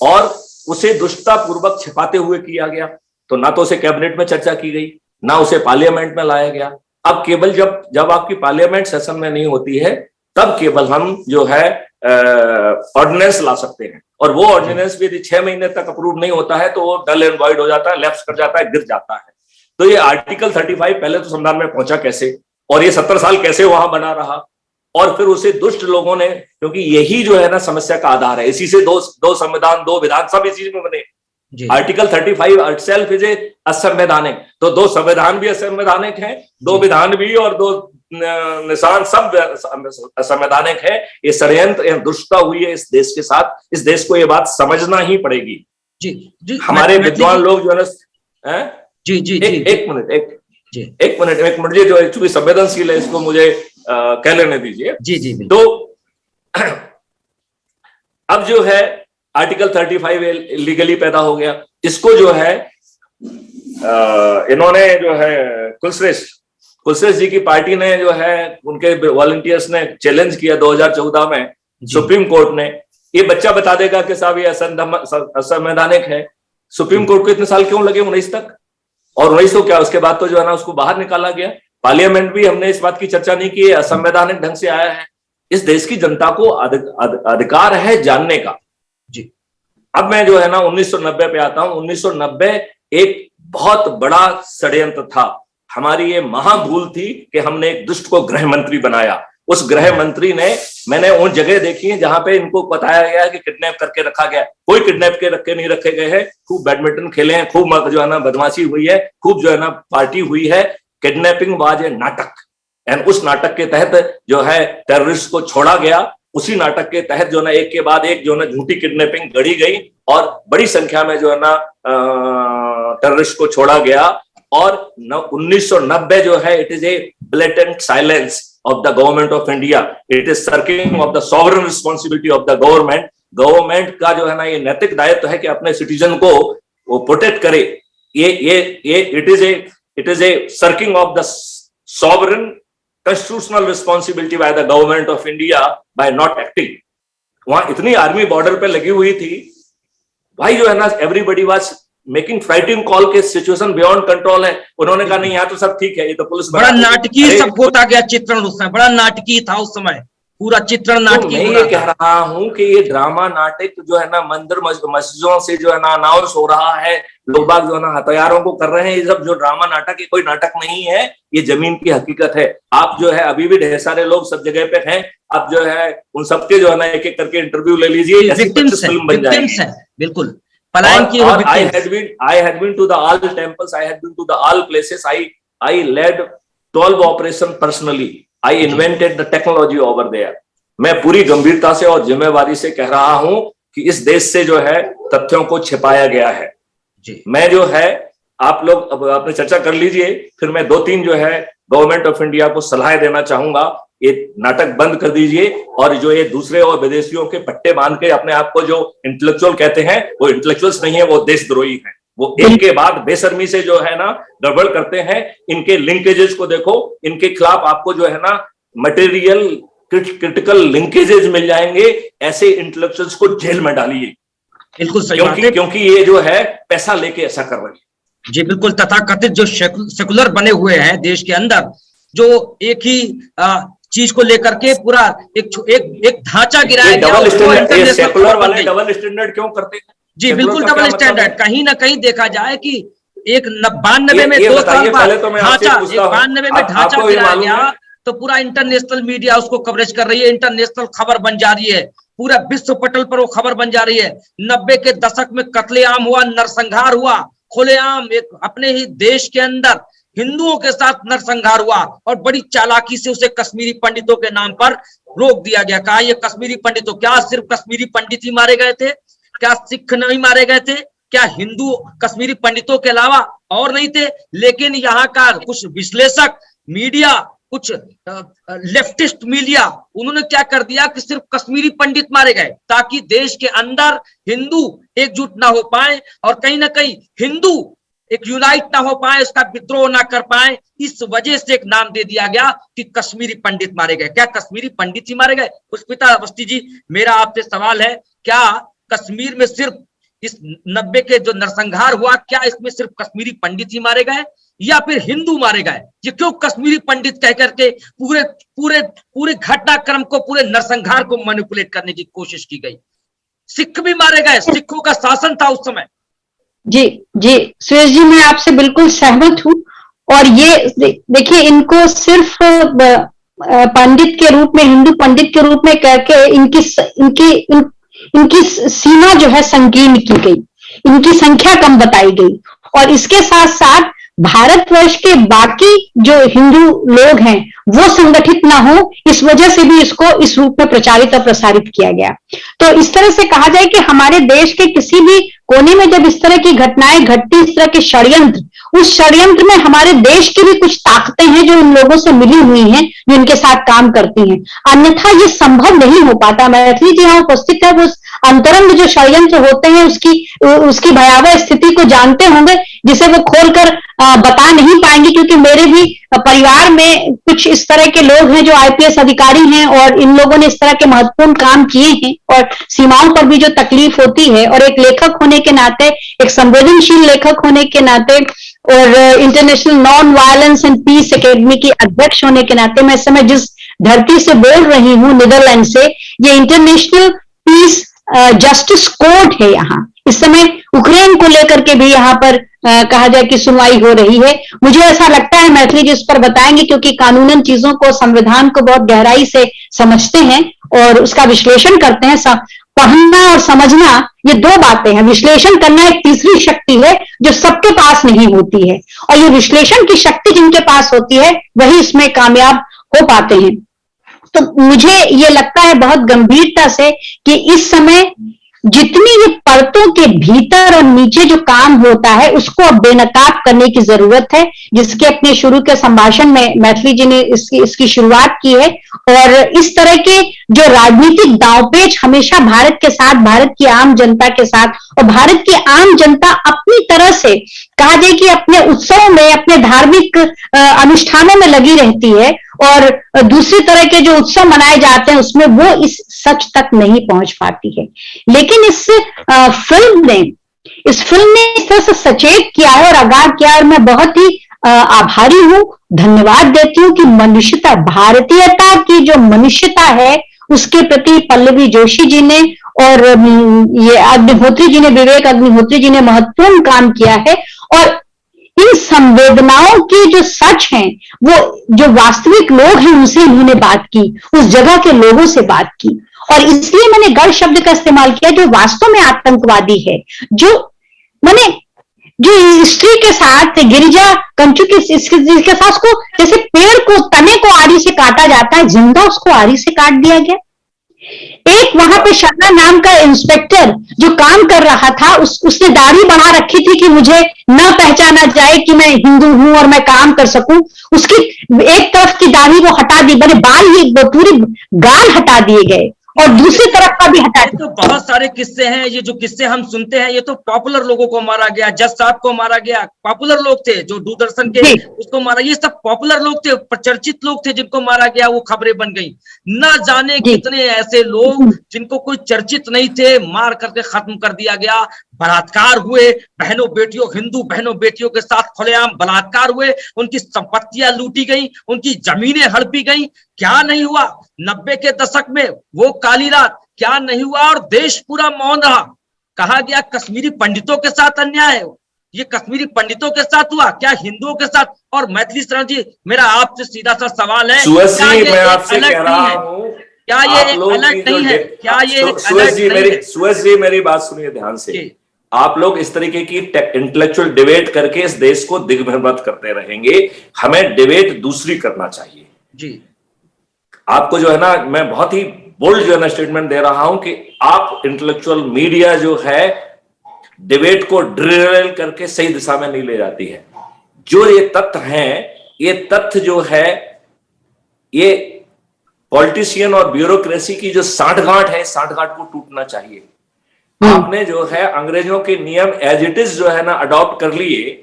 [SPEAKER 3] और उसे दुष्टता पूर्वक छिपाते हुए किया गया। तो ना तो उसे कैबिनेट में चर्चा की गई, ना उसे पार्लियामेंट में लाया गया। अब केवल जब आपकी पार्लियामेंट सेशन में नहीं होती है तब केवल हम जो है ऑर्डिनेंस ला सकते हैं, और वो ऑर्डिनेंस भी यदि 6 महीने तक अप्रूव नहीं होता है तो वो डल एंड वॉइड हो जाता है, लैप्स कर जाता है, गिर जाता है। तो ये आर्टिकल 35 पहले तो संविधान में पहुंचा कैसे, और ये 70 साल कैसे वहां बना रहा, और फिर उसे दुष्ट लोगों ने, क्योंकि यही जो है ना समस्या का आधार है, इसी से दो संविधान, 2 विधान सब इसी में बने। आर्टिकल 35 itself इज असंवैधानिक, तो 2 संविधान भी असंवैधानिक हैं, 2 विधान भी और 2 निशान सब असंवैधानिक है। ये षड्यंत्र दुष्टता हुई है इस देश के साथ। इस देश को ये बात समझना ही पड़ेगी जी। हमारे विद्वान लोग जो है ना जी जी एक मिनट ये जो एक्चुअली संवेदनशील है इसको मुझे कह लेने दीजिए जी। तो अब जो है आर्टिकल 35 लीगली पैदा हो गया। इसको जो है इन्होंने जो है कुलश्रेष्ठ जी की पार्टी ने जो है उनके वॉलंटियर्स ने चैलेंज किया 2014 में सुप्रीम कोर्ट ने। ये बच्चा बता देगा कि साहब ये असंवैधानिक है। सुप्रीम कोर्ट को इतने साल क्यों लगे 19 तक, और 19 तो क्या उसके बाद तो जो है ना उसको बाहर निकाला गया। पार्लियामेंट भी हमने इस बात की चर्चा नहीं की, असंवैधानिक ढंग से आया है। इस देश की जनता को अधिकार है जानने का जी। अब मैं जो है ना 1990 पे आता हूं। 1990 एक बहुत बड़ा षड्यंत्र था। हमारी ये महाभूल थी कि हमने एक दुष्ट को गृह मंत्री बनाया। उस गृह मंत्री ने, मैंने उन जगह देखी है जहां पे इनको बताया गया कि किडनैप करके रखा गया। कोई किडनैप के रखे नहीं रखे गए हैं। खूब बैडमिंटन खेले हैं, खूब जो है ना बदमाशी हुई है, खूब जो है ना पार्टी हुई है। किडनैपिंग वाज ए नाटक, एंड उस नाटक के तहत जो है टेररिस्ट को छोड़ा गया। उसी नाटक के तहत जो है ना एक के बाद एक जो है ना झूठी किडनैपिंग गढ़ी गई और बड़ी संख्या में जो है ना टेररिस्ट को छोड़ा गया। और 1990 जो है it is a blatant silence of the government of India. It is shirking of the sovereign responsibility of the government. Government का जो है ना ये नैतिक दायित्व है कि अपने सिटीजन को वो प्रोटेक्ट करे। ये it is a shirking of the sovereign constitutional responsibility by the government of India by not acting. वहां इतनी आर्मी बॉर्डर पे लगी हुई थी भाई जो है ना, एवरीबडी वाज मेकिंग फ्राइटिंग कॉल के सिचुएशन बियॉन्ड कंट्रोल है। उन्होंने कहा नहीं यहाँ तो सब ठीक है, ये तो पुलिस
[SPEAKER 1] बड़ा नाटकीय सब होता गया चित्रण उस समय, बड़ा नाटकीय था उस समय, पूरा चित्रण नाटकीय।
[SPEAKER 3] मैं ये कह रहा हूं कि ये ड्रामा नाटक जो है ना मंदिर मस्जिदों से जो है ना अनाउंस हो रहा है, लोग बाग जो है ना हथियारों को कर रहे हैं, ये सब जो ड्रामा नाटक है कोई नाटक नहीं है, ये जमीन की हकीकत है। आप जो है अभी भी ढेर सारे लोग सब जगह पे हैं, आप जो है उन सबके जो है ना एक एक करके इंटरव्यू ले लीजिए, ऐसी 25 फिल्म बन जाएगी।
[SPEAKER 1] बिल्कुल।
[SPEAKER 3] I had been to the all temples, I had been to the all places, I led 12 operations personally. I invented the technology over there. मैं पूरी गंभीरता से और जिम्मेवारी से कह रहा हूं कि इस देश से जो है तथ्यों को छिपाया गया है जी। मैं जो है, आप लोग अब आपने चर्चा कर लीजिए, फिर मैं 2-3 जो है गवर्नमेंट ऑफ इंडिया को सलाह देना चाहूंगा, ये नाटक बंद कर दीजिए, और जो ये दूसरे और विदेशियों के पट्टे बांध के अपने आप को जो इंटेलेक्चुअल कहते हैं, वो इंटेलेक्चुअल्स नहीं है, वो देशद्रोही हैं। वो एक के बाद बेशर्मी से जो है ना गड़बड़ करते हैं। इनके लिंकेजेस को देखो, इनके खिलाफ आपको जो है ना मटेरियल क्रिटिकल लिंकेजेस मिल जाएंगे, ऐसे इंटेलेक्चुअल्स को जेल में डालिए।
[SPEAKER 1] बिल्कुल सही,
[SPEAKER 3] क्योंकि ये जो है पैसा लेके ऐसा कर रहे हैं
[SPEAKER 1] जी। बिल्कुल, तथाकथित जो सेकुलर बने हुए हैं देश के अंदर, जो एक ही चीज को लेकर के पूरा एक ढांचा गिराया गया।
[SPEAKER 3] सेकुलर वाले डबल स्टैंडर्ड क्यों करते हैं
[SPEAKER 1] जी? बिल्कुल डबल स्टैंडर्ड। कहीं ना कहीं देखा जाए कि एक 92 में 2 साल बाद ढांचा, 92 में ढांचा गिराया गया, तो पूरा इंटरनेशनल मीडिया उसको कवरेज कर रही है, इंटरनेशनल खबर बन जा रही है, पूरा विश्व पटल पर वो खबर बन जा रही है। 90 के दशक में कत्लेआम हुआ, नरसंहार हुआ, खुलेआम एक अपने ही देश के अंदर हिंदुओं के साथ नरसंहार हुआ, और बड़ी चालाकी से उसे कश्मीरी पंडितों के नाम पर रोक दिया गया। कहा ये कश्मीरी पंडितों, क्या सिर्फ कश्मीरी पंडित ही मारे गए थे? क्या सिख नहीं मारे गए थे? क्या हिंदू कश्मीरी पंडितों के अलावा और नहीं थे? लेकिन यहाँ का कुछ विश्लेषक मीडिया, कुछ लेफ्टिस्ट मीडिया, उन्होंने क्या कर दिया कि सिर्फ कश्मीरी पंडित मारे गए, ताकि देश के अंदर हिंदू एकजुट ना हो पाए, और कहीं ना कहीं हिंदू एक यूनाइट ना हो पाए, उसका विद्रोह ना कर पाए। इस वजह से एक नाम दे दिया गया कि कश्मीरी पंडित मारे गए। क्या कश्मीरी पंडित ही मारे गए? पुष्पिता अवस्थी जी, मेरा आपसे सवाल है, क्या कश्मीर में सिर्फ इस 90 के जो नरसंहार हुआ, क्या इसमें सिर्फ कश्मीरी पंडित ही मारे गए या फिर हिंदू मारे गए? ये क्यों कश्मीरी पंडित कह करके पूरे घटनाक्रम को, पूरे नरसंहार को मैनिपुलेट करने की कोशिश की गई? सिख भी मारे गए, सिखों का शासन था उस समय।
[SPEAKER 2] जी जी सुरेश जी, मैं आपसे बिल्कुल सहमत हूं। और ये देखिए, इनको सिर्फ पंडित के रूप में, हिंदू पंडित के रूप में करके इनकी सीमा जो है संकीर्ण की गई, इनकी संख्या कम बताई गई, और इसके साथ साथ भारतवर्ष के बाकी जो हिंदू लोग हैं वो संगठित ना हो, इस वजह से भी इसको इस रूप में प्रचारित और प्रसारित किया गया। तो इस तरह से कहा जाए कि हमारे देश के किसी भी कोने में जब इस तरह की घटनाएं घटती, इस तरह के षड्यंत्र, उस षड्यंत्र में हमारे देश की भी कुछ ताकतें हैं जो इन लोगों से मिली हुई हैं, जो इनके साथ काम करती हैं, अन्यथा ये संभव नहीं हो पाता। मैथिली जी यहाँ उपस्थित है, वो अंतरंग जो षड्यंत्र होते हैं उसकी भयावह स्थिति को जानते होंगे, जिसे वो खोलकर बता नहीं पाएंगे, क्योंकि मेरे भी परिवार में कुछ इस तरह के लोग हैं जो आईपीएस अधिकारी हैं, और इन लोगों ने इस तरह के महत्वपूर्ण काम किए हैं, और सीमाओं पर भी जो तकलीफ होती है, और एक लेखक होने के नाते, एक संवेदनशील लेखक होने के नाते, और international non violence and peace academy की अध्यक्ष होने के नाते, मैं इस समय जिस धरती से बोल रही हूँ, नीदरलैंड से, ये इंटरनेशनल पीस जस्टिस कोर्ट है। यहाँ इस समय यूक्रेन को लेकर के भी यहाँ पर कहा जाए कि सुनवाई हो रही है। मुझे ऐसा लगता है, मैथिली जी इस पर बताएंगे, क्योंकि कानूनन चीजों को, संविधान को बहुत गहराई से समझते हैं और उसका विश्लेषण करते हैं। पढ़ना और समझना ये दो बातें हैं, विश्लेषण करना एक तीसरी शक्ति है जो सबके पास नहीं होती है, और ये विश्लेषण की शक्ति जिनके पास होती है वही इसमें कामयाब हो पाते हैं। तो मुझे ये लगता है बहुत गंभीरता से कि इस समय जितनी ये परतों के भीतर और नीचे जो काम होता है उसको अब बेनकाब करने की जरूरत है, जिसके अपने शुरू के संभाषण में मैथिली जी ने इसकी शुरुआत की है। और इस तरह के जो राजनीतिक दांवपेच हमेशा भारत के साथ, भारत की आम जनता के साथ, और भारत की आम जनता अपनी तरह से कहा जाए कि अपने उत्सवों में, अपने धार्मिक अनुष्ठानों में लगी रहती है, और दूसरी तरह के जो उत्सव मनाए जाते हैं उसमें वो इस सच तक नहीं पहुंच पाती है। लेकिन इस फिल्म ने इस तरह से सचेत किया है और आगाह किया है, और मैं बहुत ही आभारी हूं, धन्यवाद देती हूं कि मनुष्यता, भारतीयता की जो मनुष्यता है उसके प्रति पल्लवी जोशी जी ने और ये अग्निहोत्री जी ने, विवेक अग्निहोत्री जी ने महत्वपूर्ण काम किया है। और इन संवेदनाओं के जो सच हैं, वो जो वास्तविक लोग हैं उनसे इन्होंने बात की, उस जगह के लोगों से बात की, और इसलिए मैंने गढ़ शब्द का इस्तेमाल किया जो वास्तव में आतंकवादी है, जो मैंने जो स्त्री के साथ, गिरिजा कंचू के साथ उसको, जैसे पेड़ को, तने को आरी से काटा जाता है, जिंदा उसको आरी से काट दिया गया। एक वहां पे शर्मा नाम का इंस्पेक्टर जो काम कर रहा था, उसने दाढ़ी बढ़ा रखी थी कि मुझे न पहचाना जाए कि मैं हिंदू हूं और मैं काम कर सकूं। उसकी एक तरफ की दाढ़ी वो हटा दी, बड़े बाल ही पूरी गाल हटा दिए गए, और दूसरी तरफ का भी हटा दिया।
[SPEAKER 1] तो बहुत सारे किस्से हैं, ये जो किस्से हम सुनते हैं, ये तो पॉपुलर लोगों को मारा गया, जज साहब को मारा गया, पॉपुलर लोग थे जो दूरदर्शन के, उसको मारा, ये सब पॉपुलर लोग थे, प्रचर्चित लोग थे, जिनको मारा गया, वो खबरें बन गई। न जाने कितने ऐसे लोग जिनको कोई चर्चित नहीं थे, मार करके खत्म कर दिया गया। बलात्कार हुए, बहनों बेटियों, हिंदू बहनों बेटियों के साथ खुलेआम बलात्कार हुए, उनकी संपत्तियां लूटी गई, उनकी जमीनें हड़पी गई। क्या नहीं हुआ 90 के दशक में, वो काली रात, क्या नहीं हुआ? और देश पूरा मौन रहा। कहा गया कश्मीरी पंडितों के साथ अन्याय है, ये कश्मीरी पंडितों के साथ हुआ, क्या हिंदुओं के साथ? और मैथिली शरण जी, मेरा आपसे सीधा सा सवाल है,
[SPEAKER 3] क्या ये अलर्ट नहीं है?
[SPEAKER 1] क्या ये अलर्ट नहीं है? क्या ये
[SPEAKER 3] सुरेश जी मेरी बात सुनिए ध्यान से। आप लोग इस तरीके की इंटेलेक्चुअल डिबेट करके इस देश को दिग्भ्रमित करते रहेंगे। हमें डिबेट दूसरी करना चाहिए
[SPEAKER 1] जी।
[SPEAKER 3] आपको जो है ना, मैं बहुत ही बोल्ड जो है ना स्टेटमेंट दे रहा हूं कि आप इंटेलेक्चुअल मीडिया जो है डिबेट को ड्रिल करके सही दिशा में नहीं ले जाती है। जो ये तथ्य हैं, ये तथ्य जो है, ये पॉलिटिशियन और ब्यूरोक्रेसी की जो सांठगांठ है, सांठगांठ को टूटना चाहिए। आपने जो है अंग्रेजों के नियम एज इट इज जो है ना अडॉप्ट कर लिए।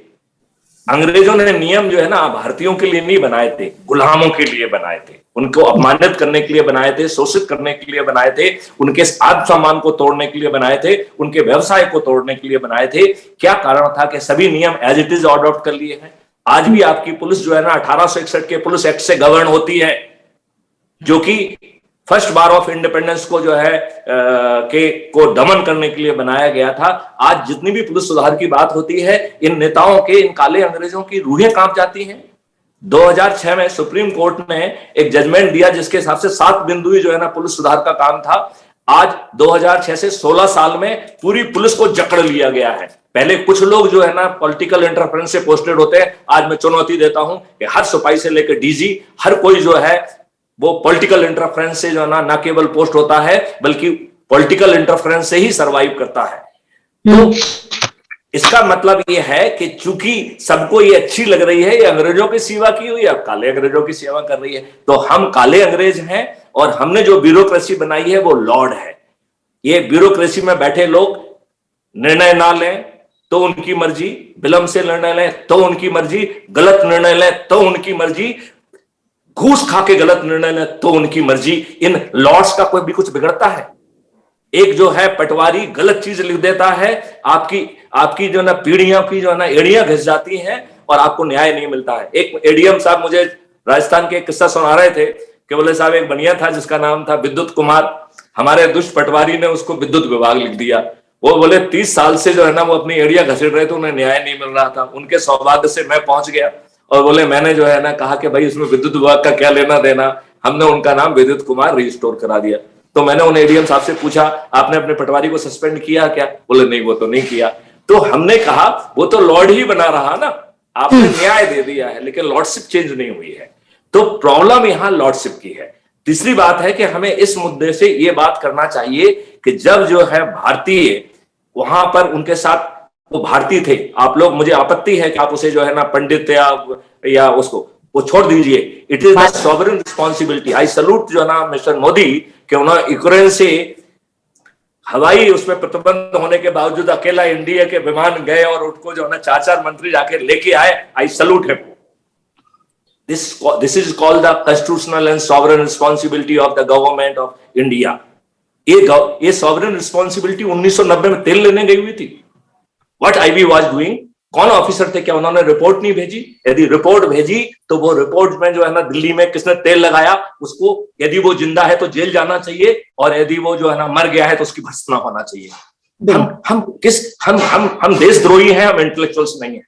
[SPEAKER 3] अंग्रेजों ने नियम जो है ना भारतीयों के लिए नहीं बनाए थे, गुलामों के लिए बनाए थे, उनको अपमानित करने के लिए बनाए थे, शोषित करने के लिए बनाए थे, उनके आत्मसम्मान को तोड़ने के लिए बनाए थे, उनके व्यवसाय को तोड़ने के लिए बनाए थे। क्या कारण था कि सभी नियम एज इट इज अडॉप्ट कर लिए हैं? आज भी आपकी पुलिस जो है ना 1861 के पुलिस एक्ट से गवर्न होती है, जो कि फर्स्ट बार ऑफ इंडिपेंडेंस को जो है को दमन करने के लिए बनाया गया था। आज जितनी भी पुलिस सुधार की बात होती है, इन नेताओं के, इन काले अंग्रेजों की रूहें कांप जाती हैं। 2006 में सुप्रीम कोर्ट ने एक जजमेंट दिया जिसके हिसाब से 7 बिंदु जो है ना पुलिस सुधार का काम था। आज 2006 से 16 साल में पूरी पुलिस को जकड़ लिया गया है। पहले कुछ लोग जो है ना पॉलिटिकल इंटरफेरेंस से पोस्टेड होते हैं, आज मैं चुनौती देता हूं कि हर सिपाही से लेकर डीजी, हर कोई जो है वो पॉलिटिकल इंटरफेरेंस से जो है ना केवल पोस्ट होता है, बल्कि पॉलिटिकल इंटरफेरेंस से ही सरवाइव करता है। तो इसका मतलब ये है कि चूंकि सबको ये अच्छी लग रही है, ये अंग्रेजों की सेवा की हुई है, काले अंग्रेजों की सेवा कर रही है, तो हम काले अंग्रेज हैं और हमने जो ब्यूरोक्रेसी बनाई है वो लॉर्ड है। ये ब्यूरोक्रेसी में बैठे लोग निर्णय ना लें तो उनकी मर्जी, विलंब से निर्णय लें तो उनकी मर्जी, गलत निर्णय लें तो उनकी मर्जी, घूस खा के गलत निर्णय लें तो उनकी मर्जी। इन लॉर्ड्स का कोई भी कुछ बिगड़ता है? एक जो है पटवारी गलत चीज लिख देता है, आपकी जो ना पीढ़ियों की जो ना एड़ियां घिस जाती हैं और आपको न्याय नहीं मिलता है। एक एडीएम साहब मुझे राजस्थान के किस्सा सुना रहे थे कि बोले साहब एक बनिया था जिसका नाम था विद्युत कुमार, हमारे दुष्ट पटवारी ने उसको विद्युत विभाग लिख दिया। वो बोले 30 साल से जो है ना वो अपनी एड़ियां घसीट रहे थे, उन्हें न्याय नहीं मिल रहा था। उनके सौभाग्य से मैं पहुंच गया और बोले मैंने जो है ना कहा कि भाई इसमें विद्युत विभाग का क्या लेना देना, हमने उनका नाम विद्युत कुमार रिस्टोर करा दिया। तो मैंने उन एडीएम साहब से पूछा आपने अपने पटवारी को सस्पेंड किया क्या? बोले नहीं वो तो नहीं किया। तो हमने कहा वो तो लॉर्ड ही बना रहा ना, आपने न्याय दे दिया है लेकिन लॉर्डशिप चेंज नहीं हुई है। तो प्रॉब्लम यहां लॉर्डशिप की है। तीसरी बात है कि हमें इस मुद्दे से ये बात करना चाहिए कि जब जो है भारतीय वहां पर उनके साथ वो भारतीय थे, आप लोग, मुझे आपत्ति है कि आप उसे जो है ना पंडित या उसको वो छोड़ दीजिए। It is the sovereign responsibility. I salute जो है ना मिस्टर मोदी कि उन्होंने यूक्रेन से हवाई उसमें प्रतिबंध होने के बावजूद अकेला इंडिया के विमान गए और उनको जो है ना 4 मंत्री जाके लेके आए। I salute him. This is called the constitutional and sovereign responsibility of the government of India. ये sovereign responsibility 1990 में तेल लेने गई हुई थी. What IB was doing? कौन ऑफिसर थे? क्या उन्होंने रिपोर्ट नहीं भेजी? यदि रिपोर्ट भेजी तो वो रिपोर्ट में जो है ना, दिल्ली में किसने तेल लगाया उसको, यदि वो जिंदा है तो जेल जाना चाहिए, और यदि वो जो है ना मर गया है तो उसकी भर्त्सना होना चाहिए. हम देशद्रोही हैं, हम इंटेलेक्चुअल्स नहीं है.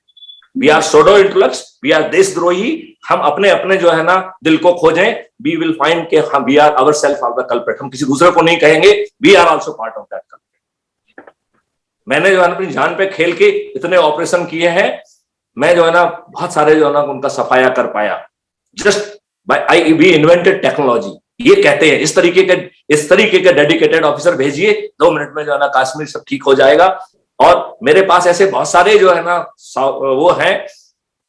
[SPEAKER 3] We are pseudo intellects, we are देशद्रोही. हम अपने अपने जो है ना दिल को खोजें, वी विल फाइंड के हम we are our self are the culprit. हम किसी दूसरे को नहीं कहेंगे, we are also part of that culprit. मैंने जो है ना अपनी जान पे खेल के इतने ऑपरेशन किए हैं, मैं जो है ना बहुत सारे जो है ना उनका सफाया कर पाया. Just by we invented technology. ये कहते हैं इस तरीके के डेडिकेटेड ऑफिसर भेजिए, 2 मिनट में जो है ना कश्मीर सब ठीक हो जाएगा. और मेरे पास ऐसे बहुत सारे जो है ना वो हैं.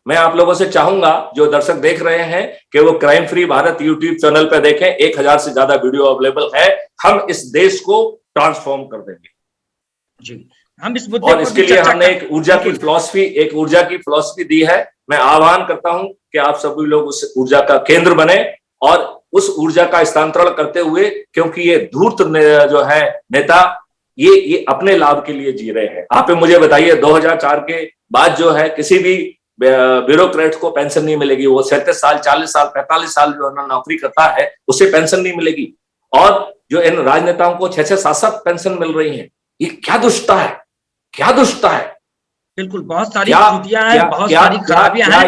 [SPEAKER 3] मैं आप लोगों से चाहूंगा जो दर्शक देख रहे हैं कि वो crime free Bharat YouTube channel पे देखें. 1000 से ज्यादा वीडियो अवेलेबल है. हम इस देश को ट्रांसफॉर्म कर देंगे
[SPEAKER 1] जी. हम इस मुद्दे
[SPEAKER 3] और इसके लिए हमने एक ऊर्जा की फिलॉसफी दी है. मैं आह्वान करता हूं कि आप सभी लोग उस ऊर्जा का केंद्र बने और उस ऊर्जा का स्थानांतरण करते हुए, क्योंकि ये धूर्त जो है नेता, ये अपने लाभ के लिए जी रहे हैं. आप मुझे बताइए, 2004 के बाद जो है किसी भी ब्यूरोक्रेट को पेंशन नहीं मिलेगी. वो 37 साल, 40 साल, 45 साल जो है ना नौकरी करता है, उसे पेंशन नहीं मिलेगी. और जो इन राजनेताओं को 6-6, 7-7 पेंशन मिल रही है. ये क्या दुष्टता है, क्या दुष्टता है.
[SPEAKER 1] बिल्कुल, बहुत सारी त्रुटियां हैं, बहुत सारी खराबियां हैं.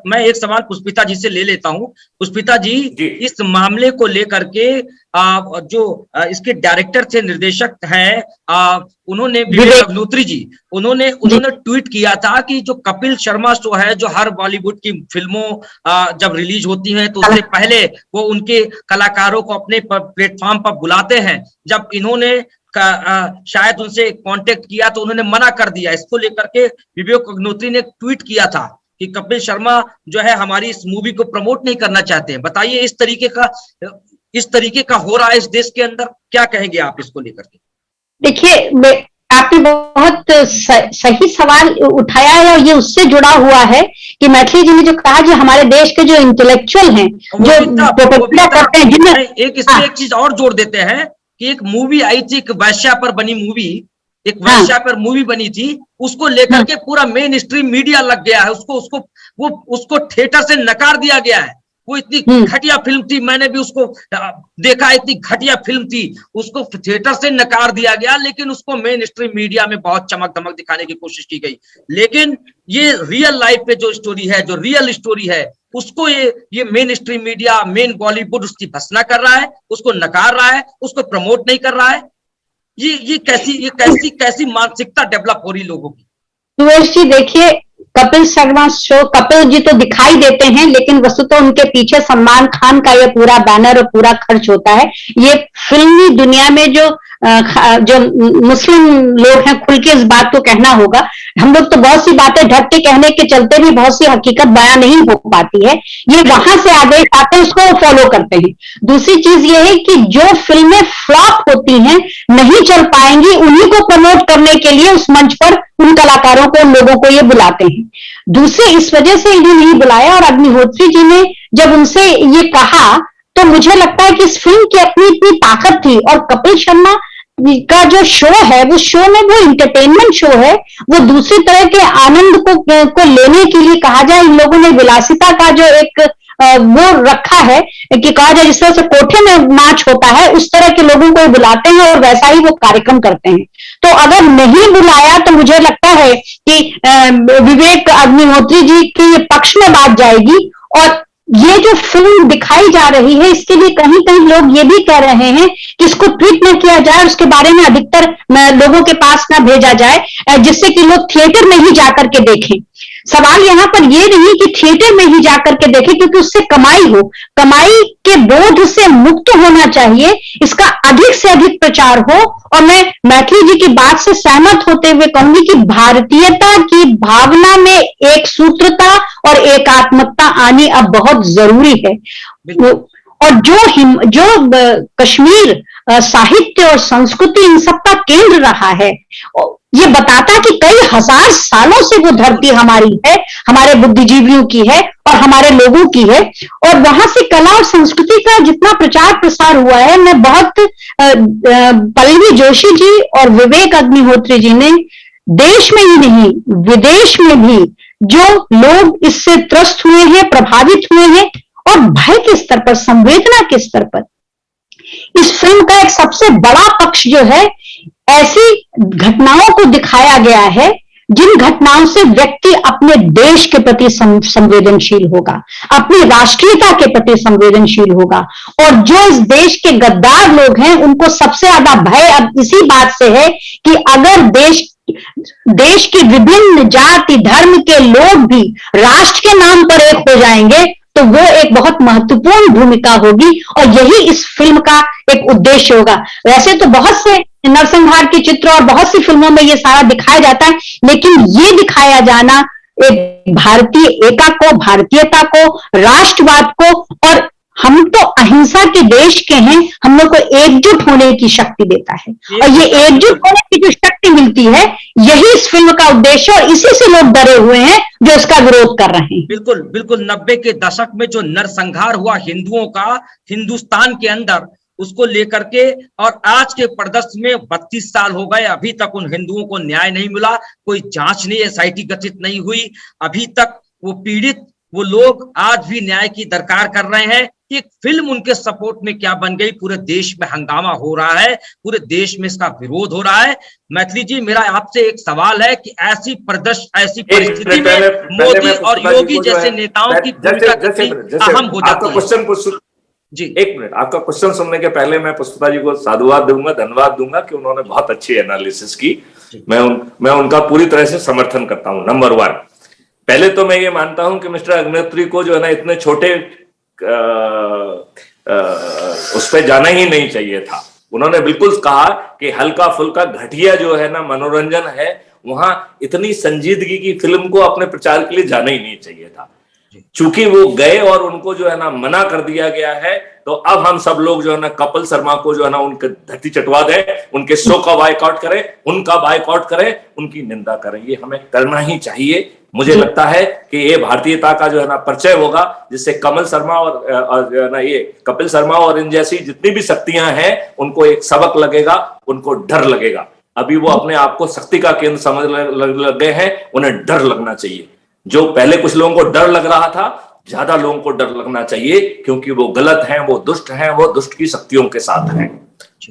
[SPEAKER 1] मैं एक सवाल पुष्पिता जी से ले लेता हूं. पुष्पिता जी, इस मामले को लेकर के जो इसके डायरेक्टर थे, निर्देशक हैं, उन्होंने विवेक अग्निहोत्री जी, उन्होंने ट्वीट किया था कि जो कपिल शर्मा शो है, जो हर बॉलीवुड की फिल्मों जब रिलीज होती हैं तो उससे पहले वो उनके कलाकारों को अपने प्लेटफॉर्म पर बुलाते हैं. जब इन्होंने शायद उनसे कांटेक्ट किया तो उन्होंने मना कर दिया. इसको लेकर के विवेक अग्निहोत्री ने ट्वीट किया था कि कपिल शर्मा जो है हमारी इस मूवी को प्रमोट नहीं करना चाहते हैं. बताइए, इस तरीके का हो रहा है इस देश के अंदर, क्या कहेंगे आप इसको लेकर के?
[SPEAKER 2] देखिए, आपने बहुत सही सवाल उठाया है और ये उससे जुड़ा हुआ है कि मैथिली जी ने जो कहा, जो हमारे देश के जो इंटेलेक्चुअल हैं, जो प्रोपेगेंडा करते हैं, जिनमें
[SPEAKER 1] एक चीज और जोड़ देते हैं कि एक मूवी आई थी, एक वैश्या पर बनी मूवी, एक वैश्या पर मूवी बनी थी, उसको लेकर के पूरा मेन स्ट्रीम मीडिया लग गया है. उसको थिएटर से नकार दिया गया है. वो इतनी घटिया फिल्म थी, मैंने भी उसको देखा, इतनी घटिया फिल्म थी, उसको थिएटर से नकार दिया गया, लेकिन उसको मेन स्ट्रीम मीडिया में बहुत चमक दमक दिखाने की कोशिश की गई. लेकिन ये रियल लाइफ पे जो स्टोरी है, जो रियल स्टोरी है, उसको ये main stream media, main Bollywood उसकी भर्त्सना कर रहा है, उसको नकार रहा है, उसको प्रमोट नहीं कर रहा है. ये कैसी मानसिकता डेवलप हो रही लोगों की?
[SPEAKER 2] सुरेश जी, देखिए, कपिल शर्मा शो, कपिल जी तो दिखाई देते हैं, लेकिन वस्तुतः उनके पीछे सलमान खान का ये पूरा बैनर और पूरा खर्च होता है. ये फिल्मी दुनिया में जो मुस्लिम लोग हैं, खुल के इस बात को कहना होगा. हम लोग तो बहुत सी बातें ढक के कहने के चलते भी बहुत सी हकीकत बयां नहीं हो पाती है. ये वहां से आदेश आते हैं, उसको फॉलो करते हैं. दूसरी चीज ये है कि जो फिल्में फ्लॉप होती हैं, नहीं चल पाएंगी, उन्हीं को प्रमोट करने के लिए उस मंच पर उन कलाकारों को, उन लोगों को ये बुलाते हैं. दूसरे इस वजह से इन्हें नहीं बुलाया. और अग्निहोत्री जी ने जब उनसे ये कहा तो मुझे लगता है कि इस फिल्म की अपनी इतनी ताकत थी. और कपिल शर्मा का जो शो है, वो शो में वो इंटरटेनमेंट शो है, वो दूसरी तरह के आनंद को लेने के लिए, कहा जाए, इन लोगों ने विलासिता का जो एक वो रखा है कि कहा जाए जिस तरह से कोठे में नाच होता है, उस तरह के लोगों को बुलाते हैं और वैसा ही वो कार्यक्रम करते हैं. तो अगर नहीं बुलाया तो मुझे लगता है कि विवेक अग्निहोत्री जी के पक्ष में बात जाएगी. और ये जो फिल्म दिखाई जा रही है, इसके लिए कहीं कहीं लोग ये भी कह रहे हैं कि इसको ट्वीट न किया जाए, उसके बारे में अधिकतर लोगों के पास ना भेजा जाए, जिससे कि लोग थिएटर में ही जाकर के देखें. सवाल यहाँ पर ये नहीं कि थिएटर में ही जाकर के देखें, क्योंकि उससे कमाई हो, कमाई के बोझ से मुक्त होना चाहिए, इसका अधिक से अधिक प्रचार हो. और मैं मैथिली जी की बात से सहमत होते हुए कहूंगी कि भारतीयता की भावना में एक सूत्रता और एकात्मकता आनी अब बहुत जरूरी है. और जो कश्मीर साहित्य और संस्कृति इन सब का केंद्र रहा है, ये बताता कि कई हजार सालों से वो धरती हमारी है, हमारे बुद्धिजीवियों की है और हमारे लोगों की है। और वहां से कला और संस्कृति का जितना प्रचार प्रसार हुआ है, मैं बहुत पल्लवी जोशी जी और विवेक अग्निहोत्री जी ने देश में ही नहीं विदेश में भी जो लोग इससे त्रस्त हुए हैं, प्रभावित हुए हैं, और भय के स्तर पर, संवेदना के स्तर पर, इस फिल्म का एक सबसे बड़ा पक्ष जो है, ऐसी घटनाओं को दिखाया गया है जिन घटनाओं से व्यक्ति अपने देश के प्रति संवेदनशील होगा, अपनी राष्ट्रीयता के प्रति संवेदनशील होगा। और जो इस देश के गद्दार लोग हैं, उनको सबसे ज्यादा भय अब इसी बात से है कि अगर देश के विभिन्न जाति धर्म के लोग भी राष्ट्र के नाम पर एक हो जाएंगे तो वो एक बहुत महत्वपूर्ण भूमिका होगी, और यही इस फिल्म का एक उद्देश्य होगा। वैसे तो बहुत से नरसंहार के चित्र और बहुत सी फिल्मों में ये सारा दिखाया जाता है, लेकिन ये दिखाया जाना एक भारतीय एकता को, भारतीयता को, राष्ट्रवाद को, और हम तो अहिंसा के देश के हैं, हम लोग को एकजुट होने की शक्ति देता है। और ये एकजुट होने की जो शक्ति मिलती है, यही इस फिल्म का उद्देश्य, और इसी से लोग डरे हुए हैं जो इसका विरोध कर रहे हैं।
[SPEAKER 1] बिल्कुल बिल्कुल। 90 के दशक में जो नरसंहार हुआ हिंदुओं का हिंदुस्तान के अंदर, उसको लेकर के, और आज के परिदृश्य में 32 साल हो गए, अभी तक उन हिंदुओं को न्याय नहीं मिला, कोई जांच नहीं, एसआईटी गठित नहीं हुई, अभी तक वो पीड़ित, वो लोग आज भी न्याय की दरकार कर रहे हैं। एक फिल्म उनके सपोर्ट में क्या बन गई, पूरे देश में हंगामा हो रहा है, पूरे देश में इसका विरोध हो रहा है। मैथिली जी, मेरा आपसे एक सवाल है कि ऐसी परिस्थिति में मोदी और योगी जैसे नेताओं की भूमिका कितनी अहम हो जाती है?
[SPEAKER 3] जी, एक मिनट, आपका क्वेश्चन सुनने के पहले मैं पुष्पा जी को साधुवाद दूंगा, धन्यवाद दूंगा कि उन्होंने बहुत अच्छी एनालिसिस की। मैं उनका पूरी तरह से समर्थन करता हूं। नंबर 1, पहले तो मैं ये मानता हूं कि मिस्टर अग्निहोत्री को जो है ना इतने छोटे उस पर जाना ही नहीं चाहिए था। उन्होंने बिल्कुल कहा कि हल्का फुल्का घटिया जो है ना मनोरंजन है, वहां इतनी संजीदगी की फिल्म को अपने प्रचार के लिए जाना ही नहीं चाहिए था। चूंकि वो गए और उनको जो है ना मना कर दिया गया है, तो अब हम सब लोग जो है ना कपिल शर्मा को जो है ना उनके धरती चटवा दें, उनके शो का बायकॉट करें, उनका बायकॉट करें, उनकी निंदा करें। ये हमें करना ही चाहिए। मुझे लगता है कि ये भारतीयता का जो है ना परिचय होगा, जिससे कमल शर्मा और जो है ना ये कपिल शर्मा और इन जैसी जितनी भी शक्तियां हैं, उनको एक सबक लगेगा, उनको डर लगेगा। अभी वो अपने आप को शक्ति का केंद्र समझ लगे हैं, उन्हें डर लगना चाहिए। जो पहले कुछ लोगों को डर लग रहा था, ज्यादा लोगों को डर लगना चाहिए, क्योंकि वो गलत हैं, वो दुष्ट हैं, वो दुष्ट की शक्तियों के साथ हैं।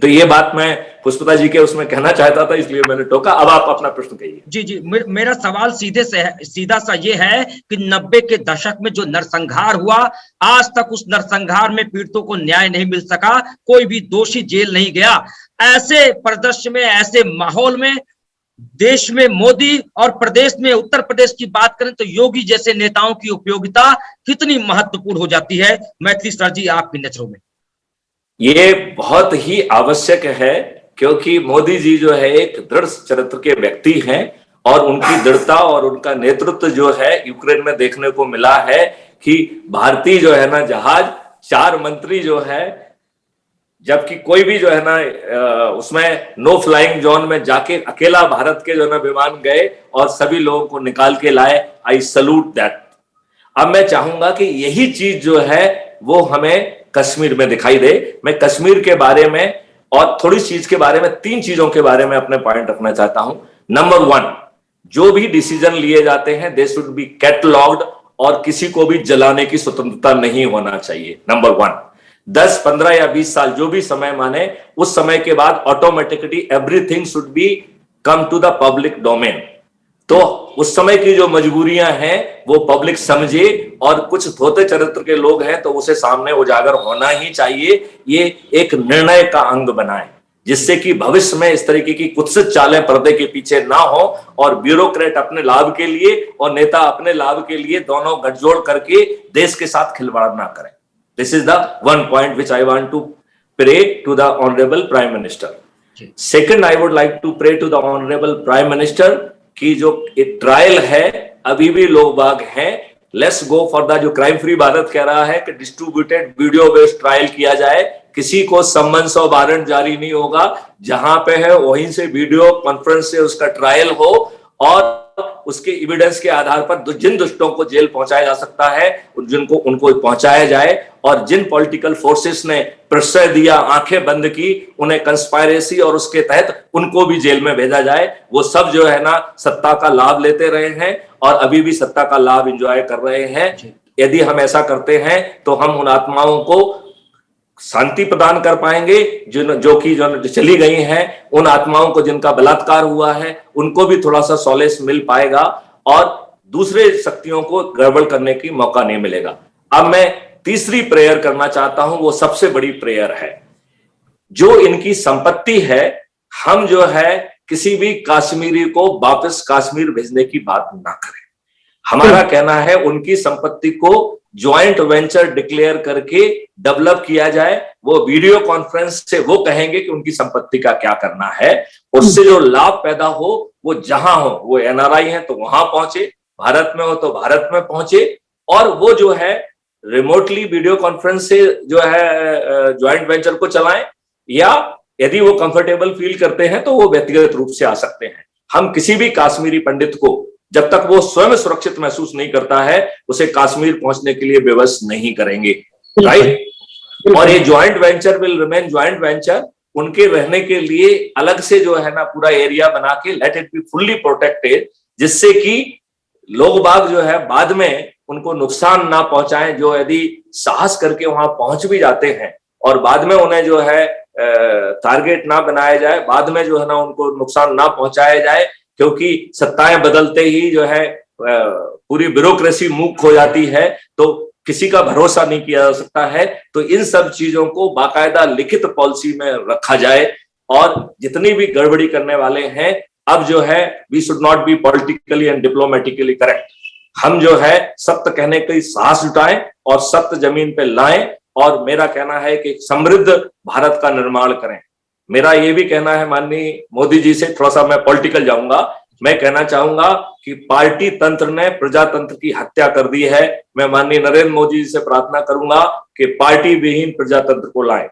[SPEAKER 3] तो ये बात मैं पुष्पता जी के उसमें कहना चाहता था, इसलिए मैंने टोका। अब आप अपना प्रश्न कहिए।
[SPEAKER 1] जी, मेरा सवाल सीधा सा ये है कि 90 के दशक में जो नरसंहार हुआ, आज तक उस नरसंहार में पीड़ितों को न्याय नहीं मिल सका, कोई भी दोषी जेल नहीं गया। ऐसे परिदृश्य में, ऐसे माहौल में, देश में मोदी और प्रदेश में उत्तर प्रदेश की बात करें तो योगी जैसे नेताओं की उपयोगिता कितनी महत्वपूर्ण हो जाती है? मैथिली सर जी, आपकी नजरों में।
[SPEAKER 3] ये बहुत ही आवश्यक है, क्योंकि मोदी जी जो है एक दृढ़ चरित्र के व्यक्ति हैं, और उनकी दृढ़ता और उनका नेतृत्व जो है यूक्रेन में देखने को मिला है कि भारतीय जो है ना जहाज, 4 मंत्री जो है, जबकि कोई भी जो है ना उसमें नो फ्लाइंग जोन में जाके अकेला भारत के जो है ना विमान गए और सभी लोगों को निकाल के लाए। I salute that. अब मैं चाहूंगा कि यही चीज जो है वो हमें कश्मीर में दिखाई दे। मैं कश्मीर के बारे में और थोड़ी चीज के बारे में, 3 चीजों के बारे में अपने पॉइंट रखना चाहता हूं। नंबर 1, जो भी डिसीजन लिए जाते हैं दे शुड बी कैटलॉग्ड, और किसी को भी जलाने की स्वतंत्रता नहीं होना चाहिए। नंबर 1, 10, 15 या 20 साल जो भी समय माने, उस समय के बाद automatically everything should be come to the public domain. तो उस समय की जो मजबूरियां हैं वो पब्लिक समझे, और कुछ धोते चरित्र के लोग हैं तो उसे सामने उजागर होना ही चाहिए। ये एक निर्णय का अंग बनाए, जिससे कि भविष्य में इस तरीके की कुत्सित चालें पर्दे के पीछे ना हो, और ब्यूरोक्रेट अपने लाभ के लिए और नेता अपने लाभ के लिए दोनों गठजोड़ करके देश के साथ खिलवाड़ ना करें। This is the one point which I want to pray to the Honorable Prime Minister. Second, I would like to pray to the Honorable Prime Minister कि जो ट्रायल है, अभी भी लोग बाग हैं लेट्स गो फॉर द, जो crime free Bharat कह रहा है कि डिस्ट्रीब्यूटेड वीडियो बेस्ड ट्रायल किया जाए, किसी को सम्मन्स और वारंट जारी नहीं होगा, जहां पे है वहीं से वीडियो कॉन्फ्रेंस से उसका ट्रायल हो और उसके एविडेंस के आधार पर जिन दुष्टों को जेल पहुंचाया जा सकता है जिनको उनको पहुंचाया जाए, और जिन पॉलिटिकल फोर्सेस ने प्रश्रय दिया, आंखें बंद की, उन्हें कंस्पायरेसी और उसके तहत उनको भी जेल में भेजा जाए। वो सब जो है ना सत्ता का लाभ लेते रहे हैं और अभी भी सत्ता का लाभ एंजॉय कर रहे हैं। यदि हम ऐसा करते हैं तो हम उन आत्माओं को शांति प्रदान कर पाएंगे जो चली गई हैं, उन आत्माओं को जिनका बलात्कार हुआ है उनको भी थोड़ा सा सॉलेस मिल पाएगा और दूसरे शक्तियों को गड़बड़ करने की मौका नहीं मिलेगा। अब मैं तीसरी प्रेयर करना चाहता हूं, वो सबसे बड़ी प्रेयर है। जो इनकी संपत्ति है, हम जो है किसी भी कश्मीरी को वापस कश्मीर भेजने की बात ना करें। हमारा कहना है उनकी संपत्ति को ज्वाइंट वेंचर डिक्लेयर करके डेवलप किया जाए। वो वीडियो कॉन्फ्रेंस से वो कहेंगे कि उनकी संपत्ति का क्या करना है, उससे जो लाभ पैदा हो वो जहां हो, वो एनआरआई है तो वहां पहुंचे, भारत में हो तो भारत में पहुंचे, और वो जो है रिमोटली वीडियो कॉन्फ्रेंस से जो है ज्वाइंट वेंचर को चलाएं, या यदि वो कंफर्टेबल फील करते हैं तो वो व्यक्तिगत रूप से आ सकते हैं। हम किसी भी कश्मीरी पंडित को जब तक वो स्वयं सुरक्षित महसूस नहीं करता है उसे कश्मीर पहुंचने के लिए विवश नहीं करेंगे, राइट। और ये joint venture will remain joint venture. उनके रहने के लिए अलग से जो है ना पूरा एरिया बना के let it be fully protected, जिससे कि लोग बाग जो है बाद में उनको नुकसान ना पहुंचाएं। जो यदि साहस करके वहां पहुंच भी जाते हैं और बाद में उन्हें जो है टारगेट ना बनाया जाए, बाद में जो है ना उनको नुकसान ना पहुंचाया जाए, क्योंकि सत्ताएं बदलते ही जो है पूरी ब्यूरोक्रेसी मूक हो जाती है, तो किसी का भरोसा नहीं किया जा सकता है। तो इन सब चीजों को बाकायदा लिखित पॉलिसी में रखा जाए, और जितनी भी गड़बड़ी करने वाले हैं, अब जो है we should not be politically and diplomatically correct. हम जो है सत्य कहने की साहस जुटाएं और सत्य जमीन पे लाएं, और मेरा कहना है कि समृद्ध भारत का निर्माण करें। मेरा ये भी कहना है माननीय मोदी जी से, थोड़ा सा मैं पॉलिटिकल जाऊंगा, मैं कहना चाहूंगा कि पार्टी तंत्र ने प्रजातंत्र की हत्या कर दी है। मैं माननीय नरेंद्र मोदी जी से प्रार्थना करूंगा कि पार्टी विहीन प्रजातंत्र को लाएं।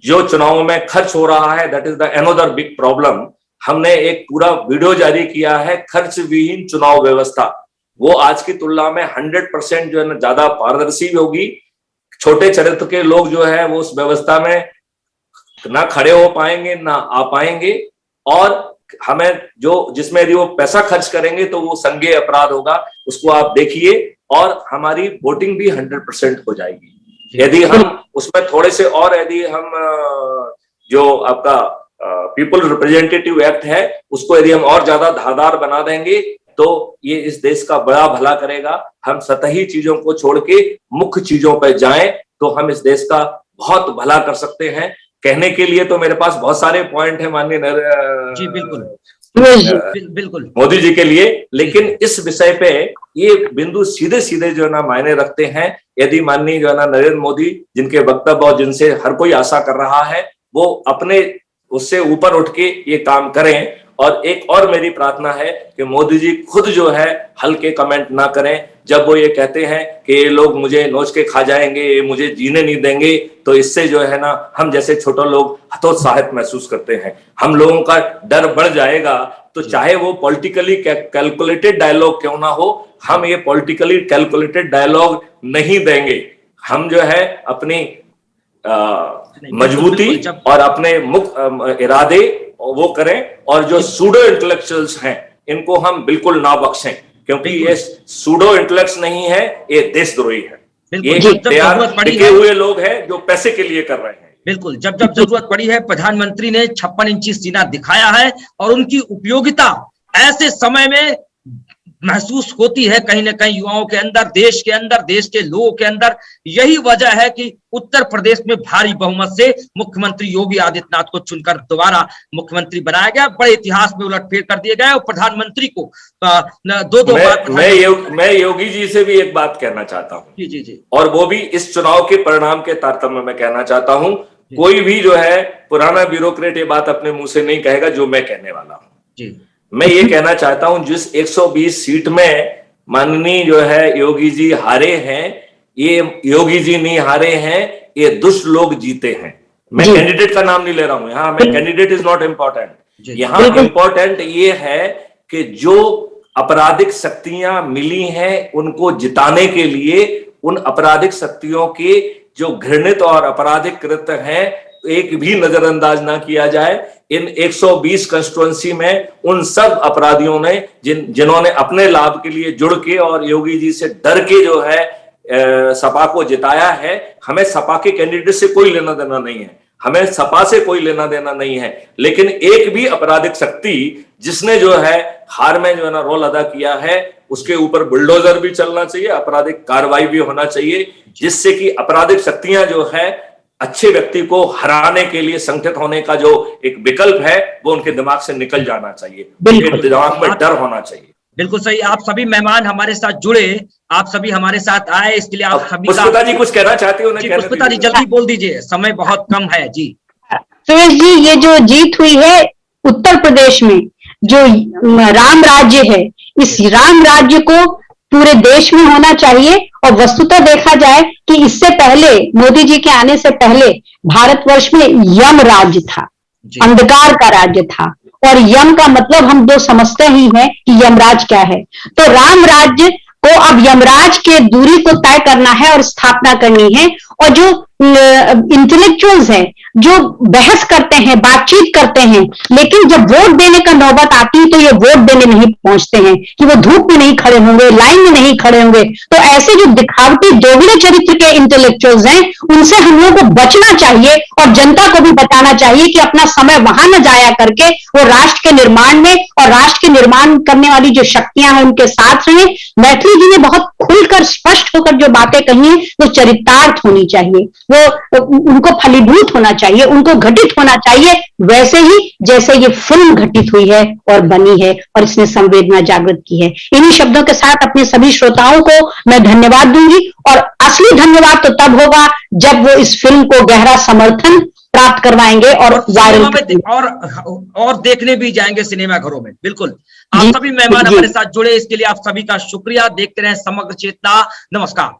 [SPEAKER 3] जो चुनावों में खर्च हो रहा है, that is the another big problem. हमने एक पूरा वीडियो जारी किया है, खर्च विहीन चुनाव व्यवस्था। वो आज की तुलना में 100% जो है ना ज्यादा पारदर्शी होगी। छोटे चरित्र के लोग जो है वो उस व्यवस्था में ना खड़े हो पाएंगे ना आ पाएंगे, और हमें जो जिसमें यदि वो पैसा खर्च करेंगे तो वो संज्ञेय अपराध होगा, उसको आप देखिए, और हमारी वोटिंग भी 100% हो जाएगी। यदि हम उसमें थोड़े से और यदि हम जो आपका पीपल रिप्रेजेंटेटिव एक्ट है उसको यदि हम और ज्यादा धारदार बना देंगे तो ये इस देश का बड़ा भला करेगा। हम सतही चीजों को छोड़ के मुख्य चीजों पर जाएं तो हम इस देश का बहुत भला कर सकते हैं। कहने के लिए तो मेरे पास बहुत सारे पॉइंट है माननीय
[SPEAKER 1] जी बिल्कुल
[SPEAKER 3] मोदी जी के लिए, लेकिन इस विषय पे ये बिंदु सीधे सीधे जो है ना मायने रखते हैं। यदि माननीय जो है ना नरेंद्र मोदी, जिनके वक्तव्य और जिनसे हर कोई आशा कर रहा है, वो अपने उससे ऊपर उठ के ये काम करें। और एक और मेरी प्रार्थना है कि मोदी जी खुद जो है हल्के कमेंट ना करें। जब वो ये कहते हैं कि ये लोग मुझे नोच के खा जाएंगे, ये मुझे जीने नहीं देंगे, तो इससे जो है ना हम जैसे छोटे लोग हतोत्साहित महसूस करते हैं, हम लोगों का डर बढ़ जाएगा। तो चाहे वो पॉलिटिकली कैलकुलेटेड डायलॉग क्यों ना हो, हम ये पॉलिटिकली कैलकुलेटेड डायलॉग नहीं देंगे। हम जो है अपनी मजबूती और अपने मुख्य इरादे वो करें, और जो सूडो इंटेलेक्चुअल्स हैं इनको हम बिल्कुल ना बख्शें, क्योंकि ये सूडो इंटेलेक्ट्स नहीं है, ये देशद्रोही है। ये टिके हुए लोग हैं जो पैसे के लिए कर रहे हैं।
[SPEAKER 1] बिल्कुल, जब जब जरूरत पड़ी है प्रधानमंत्री ने 56 इंची सीना दिखाया है, और उनकी उपयोगिता ऐसे समय में महसूस होती है कहीं ना कहीं युवाओं के अंदर, देश के अंदर, देश के लोगों के अंदर। यही वजह है कि उत्तर प्रदेश में भारी बहुमत से मुख्यमंत्री योगी आदित्यनाथ को चुनकर दोबारा मुख्यमंत्री बनाया गया। बड़े इतिहास में उलटफेर कर दिए गए, और प्रधानमंत्री को दो बात
[SPEAKER 3] मैं योगी जी से भी एक बात कहना चाहता हूँ
[SPEAKER 1] जी,
[SPEAKER 3] और वो भी इस चुनाव के परिणाम के तारतम्य में कहना चाहता हूँ। कोई भी जो है पुराना ब्यूरोक्रेट ये बात अपने मुंह से नहीं कहेगा जो मैं कहने वाला हूँ। मैं ये कहना चाहता हूं, जिस 120 सीट में माननीय जो है योगी जी हारे हैं, ये योगी जी नहीं हारे हैं, ये दुष्ट लोग जीते हैं। मैं कैंडिडेट का नाम नहीं ले रहा हूं यहाँ, मैं कैंडिडेट इज नॉट इम्पोर्टेंट। यहाँ इम्पोर्टेंट ये है कि जो आपराधिक शक्तियां मिली हैं उनको जिताने के लिए, उन आपराधिक शक्तियों के जो घृणित और आपराधिक कृत्य हैं एक भी नजरअंदाज ना किया जाए। इन 120 कंस्टिट्युएंसी में उन सब अपराधियों ने जिन्होंने अपने लाभ के लिए जुड़ के और योगी जी से डर के जो है सपा को जिताया है, हमें सपा के कैंडिडेट से कोई लेना देना नहीं है, हमें सपा से कोई लेना देना नहीं है। लेकिन एक भी आपराधिक शक्ति जिसने जो है हार में जो है ना रोल अदा किया है, उसके ऊपर बुलडोजर भी चलना चाहिए, आपराधिक कार्रवाई भी होना चाहिए, जिससे कि आपराधिक शक्तियां जो है अच्छे व्यक्ति को हराने के लिए संगठित होने का जो एक विकल्प है वो उनके दिमाग से निकल जाना चाहिए, उनके दिमाग में डर होना चाहिए।
[SPEAKER 1] बिल्कुल सही। आप सभी मेहमान हमारे साथ जुड़े, आप सभी हमारे साथ आए, इसके लिए आप सभी
[SPEAKER 3] पुष्पिता जी कुछ कहना चाहते हो?
[SPEAKER 1] पुष्पिता जी जल्दी बोल दीजिए, समय बहुत कम है जी।
[SPEAKER 2] सुरेश जी, ये जो जीत हुई है उत्तर प्रदेश में, जो राम राज्य है, इस राम राज्य को पूरे देश में होना चाहिए। और वस्तुतः देखा जाए कि इससे पहले, मोदी जी के आने से पहले भारतवर्ष में यम राज्य था, अंधकार का राज्य था, और यम का मतलब हम दो समझते ही हैं कि यमराज क्या है। तो राम राज्य को अब यमराज के दूरी को तय करना है और स्थापना करनी है। और जो इंटेलेक्चुअल्स हैं, जो बहस करते हैं, बातचीत करते हैं, लेकिन जब वोट देने का नौबत आती है तो ये वोट देने नहीं पहुंचते हैं, कि वो धूप में नहीं खड़े होंगे, लाइन में नहीं खड़े होंगे। तो ऐसे जो दिखावटी दोगले चरित्र के इंटेलेक्चुअल्स हैं, उनसे हम लोगों को बचना चाहिए और जनता को भी बताना चाहिए कि अपना समय वहां न जाया करके वो राष्ट्र के निर्माण में और राष्ट्र के निर्माण करने वाली जो शक्तियां हैं उनके साथ रहें। मैथिली जी ने बहुत खुलकर स्पष्ट होकर जो बातें कही हैं वो चरितार्थ होनी चाहिए, वो उनको फलीभूत होना चाहिए, उनको घटित होना चाहिए, वैसे ही जैसे ये फिल्म घटित हुई है और बनी है और इसने संवेदना जागृत की है। इन्हीं शब्दों के साथ अपने सभी श्रोताओं को मैं धन्यवाद दूंगी, और असली धन्यवाद तो तब होगा जब वो इस फिल्म को गहरा समर्थन प्राप्त करवाएंगे और वायरल
[SPEAKER 1] और देखने भी जाएंगे सिनेमा घरों में। बिल्कुल। आप सभी मेहमान हमारे साथ जुड़े, इसके लिए आप सभी का शुक्रिया। देखते रहे समग्र चेतना। नमस्कार।